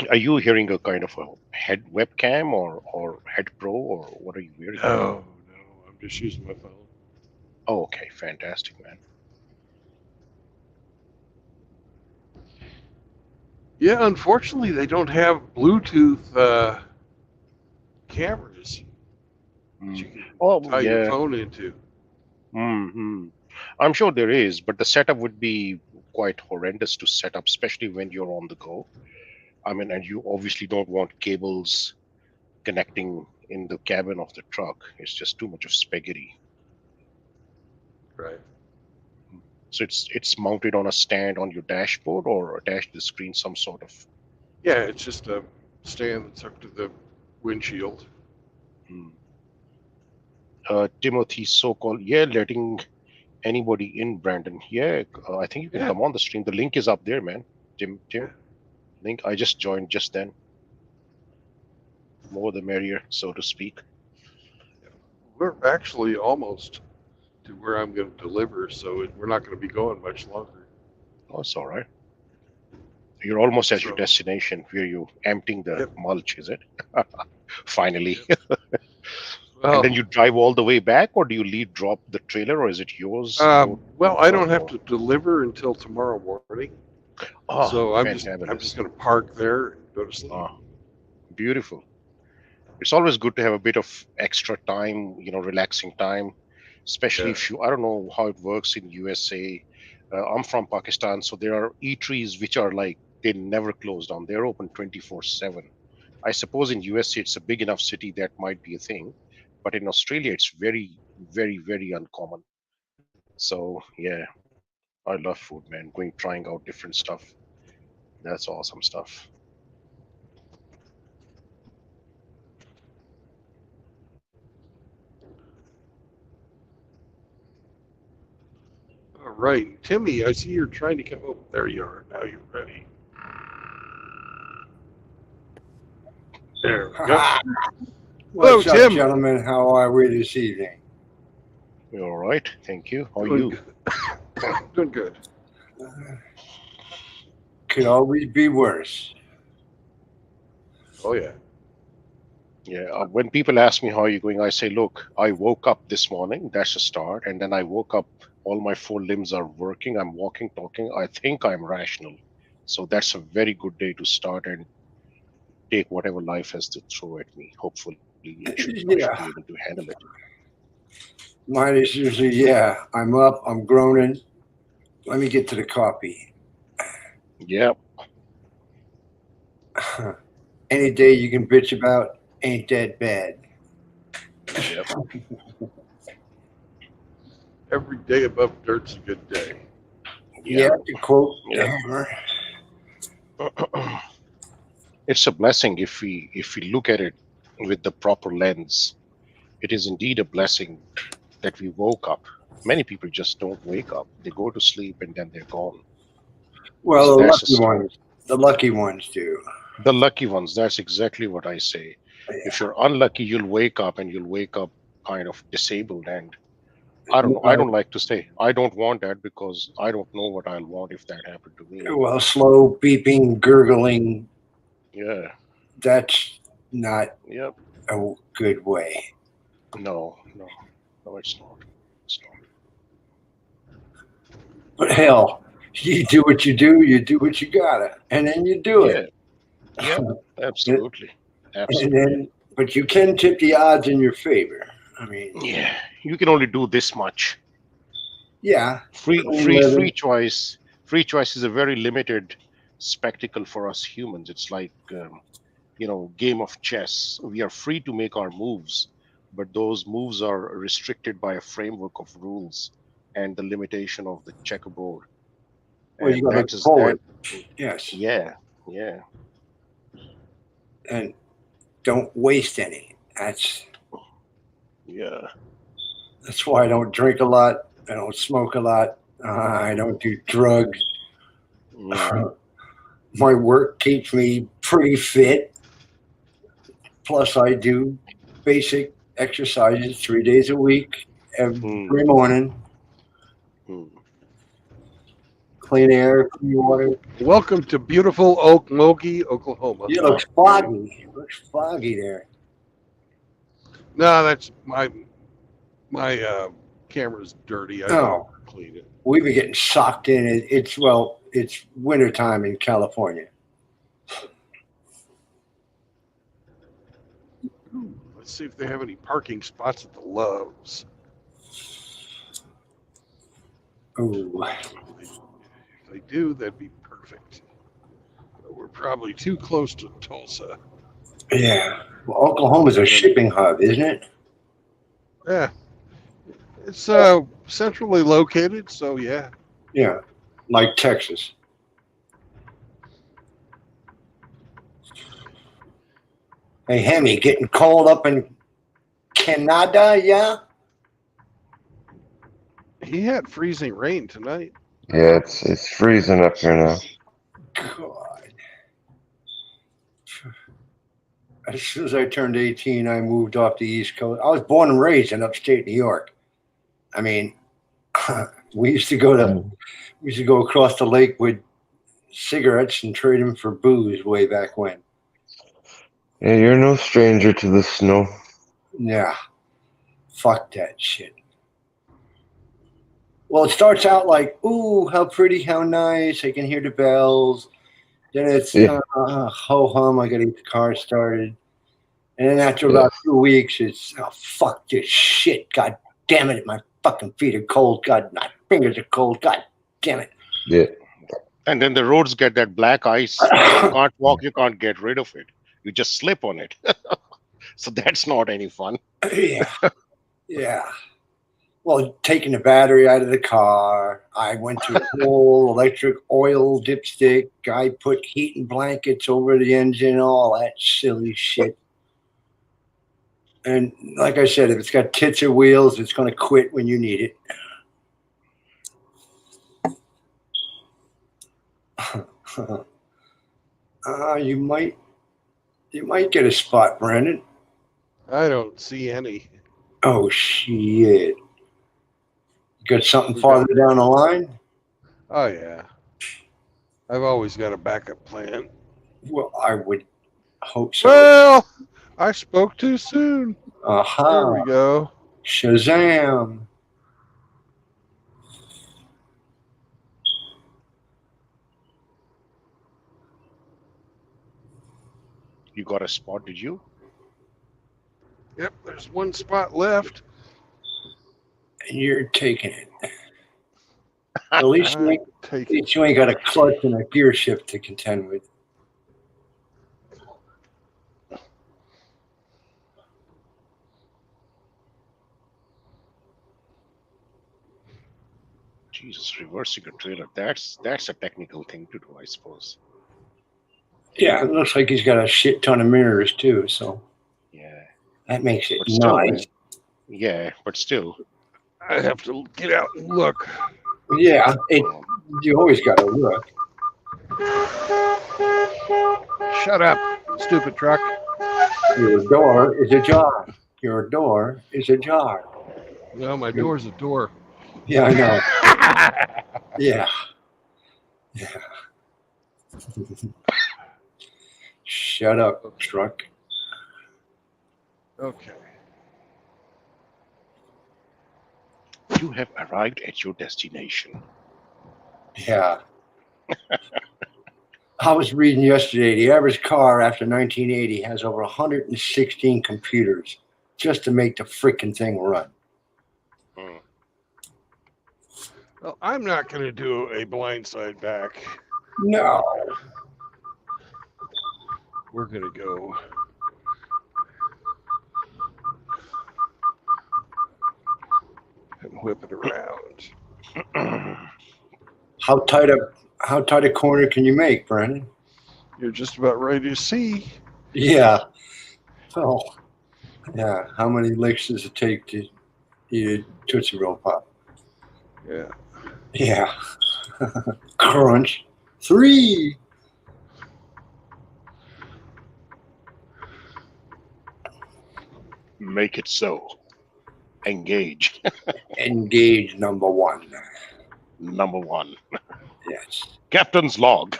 Are you hearing a kind of a head webcam or head pro, or what are you wearing? No, no. I'm just using my phone. Oh, okay, fantastic, man. Yeah. Unfortunately, they don't have Bluetooth cameras that Mm. you can Oh, tie your yeah. phone into. Hmm. I'm sure there is, but the setup would be quite horrendous to set up, especially when you're on the go. I mean, and you obviously don't want cables connecting in the cabin of the truck. It's just too much of spaghetti. Right. So it's mounted on a stand on your dashboard or attached to the screen, some sort of. Yeah. It's just a stand that's up to the windshield. Hmm. Timothy, so-called, yeah, letting anybody in, Brandon. Yeah, I think you can Yeah. come on the stream. The link is up there, man. Yeah. Tim, link. I just joined just then. More the merrier, so to speak. We're actually almost to where I'm going to deliver, so we're not going to be going much longer. Oh, it's all right. You're almost at your So, destination where you emptying the yep, mulch, is it? Finally. yep. And then Well, you drive all the way back, or do you leave drop the trailer, or is it yours? Go well, to I front don't have door. to deliver until tomorrow morning, Ah, so I'm just fantabulous. going to park there and go to sleep. Ah, beautiful. It's always good to have a bit of extra time, relaxing time, especially Yeah, if you, I don't know how it works in USA. I'm from Pakistan, so there are eateries which are like, they never close down. They're open 24/7. I suppose in USA it's a big enough city that might be a thing, but in Australia it's very, very, very uncommon. So yeah, I love food, man. Going trying out different stuff. That's awesome stuff. all right, Timmy. I see you're trying to come. Oh, there you are. Now you're ready. There we go. Ah, Hello, what's up, Tim. gentlemen? How are we this evening? You're all right. Thank you. How are Doing you? good. Doing good. Could always be worse. Oh yeah. Yeah, when people ask me how are you going, I say, look, I woke up this morning. That's a start. And then I woke up, all my four limbs are working. I'm walking, talking. I think I'm rational. So that's a very good day to start and take whatever life has to throw at me. Hopefully, I should be Yeah, able to handle it. mine is usually, yeah, I'm up, I'm groaning. Let me get to the coffee. Yeah, Any day you can bitch about ain't that bad. yeah. Every day above dirt's a good day. Yeah, Yeah, to quote the yeah. hammer. It's a blessing if we look at it with the proper lens. It is indeed a blessing that we woke up. Many people just don't wake up. They go to sleep and then they're gone. Well, So that's a start. the lucky ones do. The lucky ones, that's exactly what I say. Yeah. If you're unlucky, you'll wake up and you'll wake up kind of disabled and I don't know. I don't like to say I don't want that because I don't know what I'll want if that happened to me. Well, slow beeping, gurgling, Yeah. that's not Yep. a good way. No. No, it's not. It's But hell, you do what you do what you gotta, and then you do not. it. Yeah. Absolutely. And Absolutely. then, but you can tip the odds in your favor. I mean, Yeah. You can only do this much. yeah, Free clean free living. free choice. Free choice is a very limited spectacle for us humans. It's like game of chess. We are free to make our moves, but those moves are restricted by a framework of rules and the limitation of the checkerboard. Well, you And gotta that look is that. forward. Yes, Yeah. Yeah. and don't waste any. Yeah. That's why I don't drink a lot. I don't smoke a lot. I don't do drugs. Mm, My work keeps me pretty fit. Plus, I do basic exercises 3 days a week, every mm, morning. mm. Clean air, clean water. Welcome to beautiful Okmulgee, Oklahoma. It Ah, looks foggy. It looks foggy there. No, that's my camera's dirty. I gotta Oh, clean it. we've been getting socked in. It's wintertime in California. Let's see if they have any parking spots at the Loves. Oh, If they do, that'd be perfect. But we're probably too close to Tulsa. yeah. Well, Oklahoma's a shipping hub, isn't it? Yeah, it's centrally located, so yeah. Yeah, like Texas. Hey, Hemi, getting cold up in Canada, yeah? He had freezing rain tonight. Yeah, it's freezing up here now. God. As soon as I turned 18, I moved off the East Coast. I was born and raised in upstate New York. I mean, we used to go across the lake with cigarettes and trade them for booze way back when. Yeah, you're no stranger to the snow. Yeah, fuck that shit. Well, it starts out like, ooh, how pretty, how nice. I can hear the bells. Then it's Yeah. ho hum. I got to get the car started. And then after Yeah. about 2 weeks, it's fuck this shit. God damn it, my fucking feet are cold. God, my fingers are cold. God damn it. Yeah. And then the roads get that black ice. You can't walk. You can't get rid of it. You just slip on it. So that's not any fun. Yeah, yeah. Well, taking the battery out of the car, I went to a whole electric oil dipstick. I put heating blankets over the engine, all that silly shit. And like I said, if it's got tits or wheels, it's going to quit when you need it. You might get a spot, Brandon. I don't see any. Oh shit! You got something We farther got- down the line? Oh yeah, I've always got a backup plan. Well, I would hope so. Well, I spoke too soon. There Aha! we go. Shazam! You got a spot, did you? Yep, there's one spot left. And you're taking it. At least I take it. you ain't got a clutch and a gear shift to contend with. Jesus, reversing a trailer. That's a technical thing to do, I suppose. Yeah, it looks like he's got a shit ton of mirrors too, so Yeah. that makes it But still, nice. yeah, but still. I have to get out and look. Yeah, um, you always got to look. Shut up, stupid truck. Your door is ajar. Your door is ajar. No, my door's a door. Yeah, I know. Yeah. Yeah. Shut up, truck. Okay. You have arrived at your destination. Yeah. I was reading yesterday the average car after 1980 has over 116 computers just to make the freaking thing run. Hmm. Well, I'm not going to do a blindside back. No. We're going to go. And whip it around. How tight a corner can you make, Brandon? You're just about ready to see. Yeah. Oh. Yeah. How many licks does it take to eat a Tootsie Roll Pop? Yeah. Yeah. Crunch. 3. Make it so. Engage. Engage number 1. Number 1. Yes. Captain's log.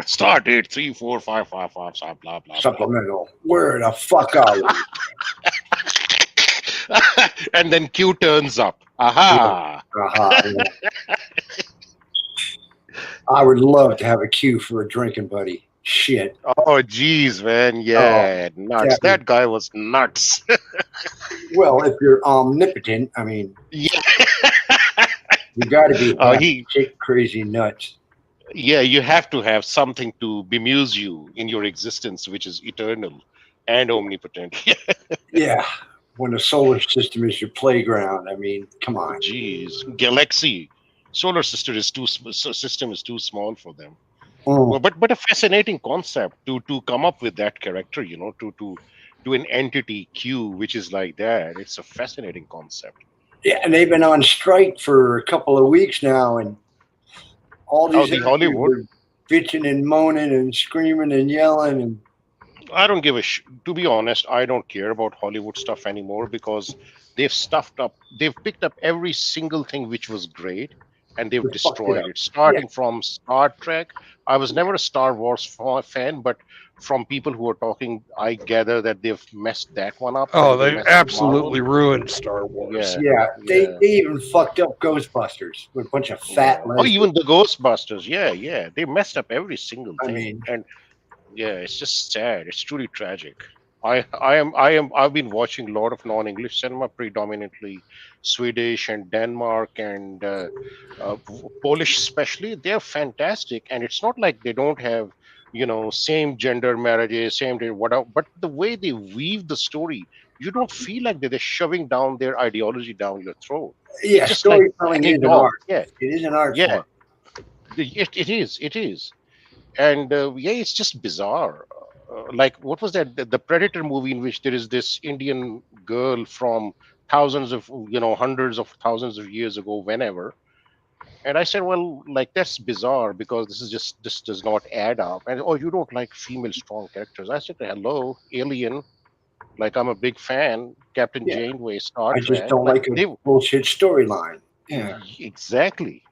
Start date 34555. Blah blah blah. Supplemental. Where the fuck are we? And then Q turns up. Aha! Yeah. I would love to have a queue for a drinking buddy. Shit. Oh, geez, man. Yeah, nuts. yeah. That guy was nuts. Well, if you're omnipotent, I mean, Yeah. you got to be He shit crazy nuts. Yeah, you have to have something to bemuse you in your existence, which is eternal and omnipotent. Yeah. When the solar system is your playground, I mean, come on. Jeez, galaxy, solar system is system is too small for them. Mm. Well, but a fascinating concept to come up with that character, you know, to an entity Q, which is like that. It's a fascinating concept. Yeah, and they've been on strike for a couple of weeks now, and all these the actors Hollywood. are bitching and moaning and screaming and yelling. And I don't give a to be honest, I don't care about Hollywood stuff anymore because they've picked up every single thing which was great and they've they fucked it destroyed up. it. Starting from Star Trek, I was never a Star Wars fan, but from people who are talking, I gather that they've messed that one up. Oh, And they they messed up absolutely Marvel. ruined Star Wars. Yeah, they Yeah. even fucked up Ghostbusters with a bunch of fat Oh, lesbians. even the Ghostbusters. Yeah, they messed up every single I thing. mean, And yeah, it's just sad. It's truly tragic. I've been watching a lot of non-English cinema, predominantly Swedish and Denmark and Polish, especially. They're fantastic, and it's not like they don't have, you know, same gender marriages, same whatever. But the way they weave the story, you don't feel like they're shoving down their ideology down your throat. yeah, It's just like storytelling is egged an on. art. Yeah, It is an art yeah. form. It is. And yeah, it's just bizarre. Like what was that the Predator movie in which there is this Indian girl from thousands of, you know, hundreds of thousands of years ago, whenever. And I said, well, like that's bizarre because this does not add up. And oh, you don't like female strong characters? I said, hello, Alien. Like I'm a big fan. Captain Yeah, Janeway, Star I just Trek. don't Like like a they bullshit storyline. Yeah, exactly.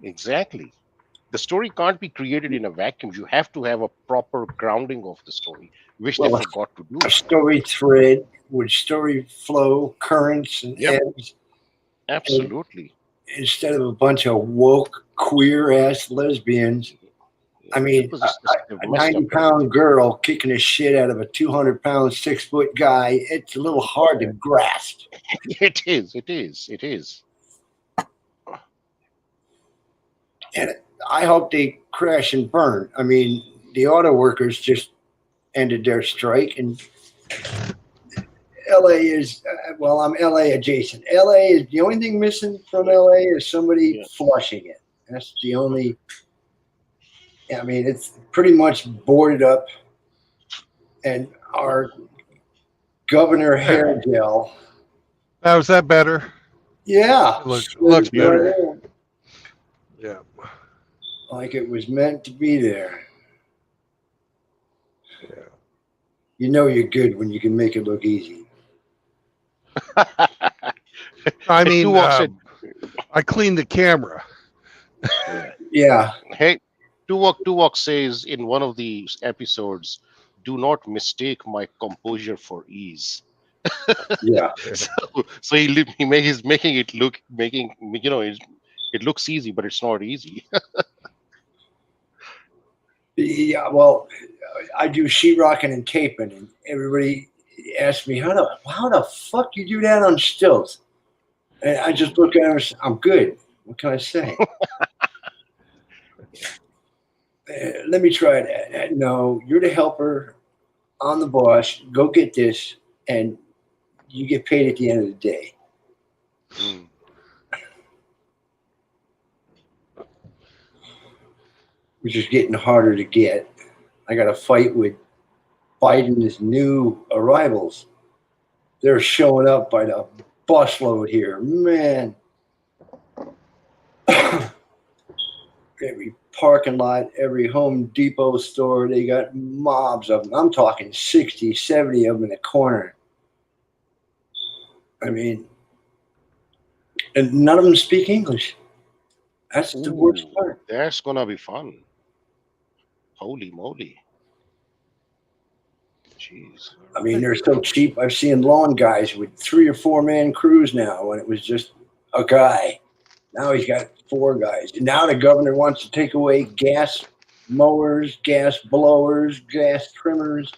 The story can't be created in a vacuum. You have to have a proper grounding of the story, which they well, forgot to do. a story thread with story flow, currents, and Yep, ebbs, and absolutely. instead of a bunch of woke, queer ass lesbians. I mean, They've a messed up 90-pound everything. girl kicking the shit out of a 200-pound, 6-foot guy. It's a little hard to grasp. It is. And I hope they crash and burn. I mean, the auto workers just ended their strike, and LA is, well, I'm LA adjacent. LA is the only thing missing from LA is somebody Yeah. flushing it. That's the only, I mean, it's pretty much boarded up. And our governor hair gel, Now, is that better? yeah, It looks stood better. right there, Yeah. like it was meant to be there. Yeah. You know you're good when you can make it look easy. I Hey, mean, Tuvok said, I cleaned the camera. Yeah. hey, Tuvok says in one of the episodes, do not mistake my composure for ease. Yeah. So, he's making it look, it looks easy, but it's not easy. Yeah. Well, I do sheetrocking and taping, and everybody asks me, how the fuck you do that on stilts? And I just look at him and say, I'm good. What can I say? Let me try that. No, you're the helper. I'm the boss. Go get this, and you get paid at the end of the day. Mm. Which is getting harder to get. I got to fight with Biden's new arrivals. They're showing up by the busload here. Man. Every parking lot, every Home Depot store, they got mobs of them. I'm talking 60, 70 of them in the corner. I mean, and none of them speak English. That's the worst Ooh, part. that's gonna be fun. Holy moly. Jeez. I mean, they're so cheap. I've seen lawn guys with 3 or 4 man crews now when it was just a guy. Now he's got 4 guys. And now the governor wants to take away gas mowers, gas blowers, gas trimmers.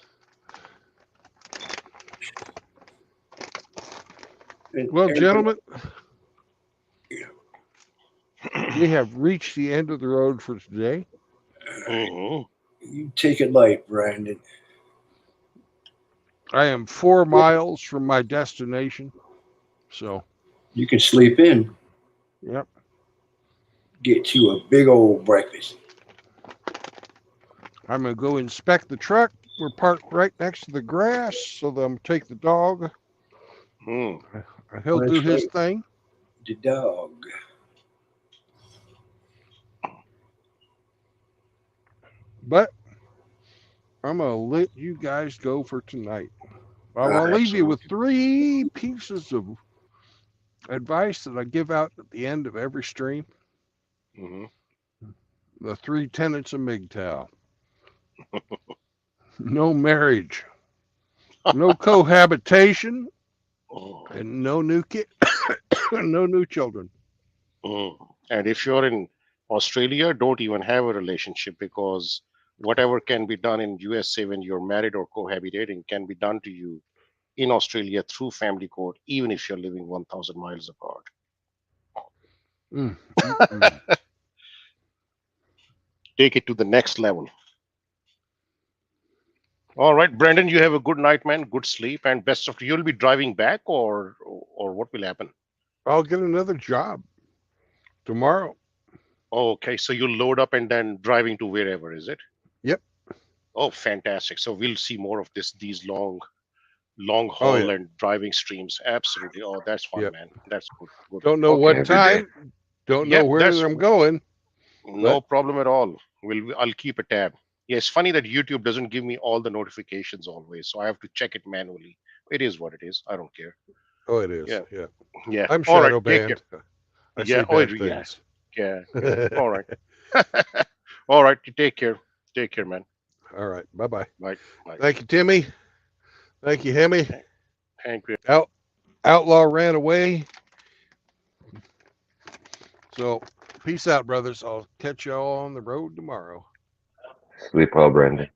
And Well, everybody, gentlemen, we have reached the end of the road for today. Hmm. you take it light, Brandon. I am 4 miles from my destination. So, You can sleep in, yep. get you a big old breakfast. I'm going to go inspect the truck. We're parked right next to the grass, so I'm going to take the dog. Mm. He'll do his thing. The dog. But I'm going to let you guys go for tonight. I want to leave you with Absolutely. 3 pieces of advice that I give out at the end of every stream. Hmm. The 3 tenets of MGTOW. No marriage, no cohabitation, Mm. and no new no new children. Mm. And if you're in Australia, don't even have a relationship, because whatever can be done in USA when you're married or cohabitating can be done to you in Australia through family court, even if you're living 1,000 miles apart. Mm, mm, mm. Take it to the next level. All right, Brandon, you have a good night, man. Good sleep, and best of. You'll be driving back, or what will happen? I'll get another job tomorrow. Oh, okay, so you'll load up and then driving to wherever, is it? Yep. Oh, fantastic. So we'll see more of these long Oh haul yeah. and driving streams. Absolutely. Oh, that's fun, Yep. man. That's good. Good. Don't know Okay. what every day. time. Don't know Yeah, where that's I'm going. no But problem at all. I'll keep a tab. Yeah, it's funny that YouTube doesn't give me all the notifications always, so I have to check it manually. It is what it is. I don't care. oh, it is. Yeah. Yeah. Yeah. I'm All right. shadow Take care. banned. I Yeah. say Oh, bad yeah. things. Yeah. Yeah. All right. All right. You take care. Take care, man. All right. Bye bye. Bye. Bye. Thank you, Timmy. Thank you, Hemi. Thank you. Outlaw ran away. So peace out, brothers. I'll catch y'all on the road tomorrow. Sleep well, Brandon.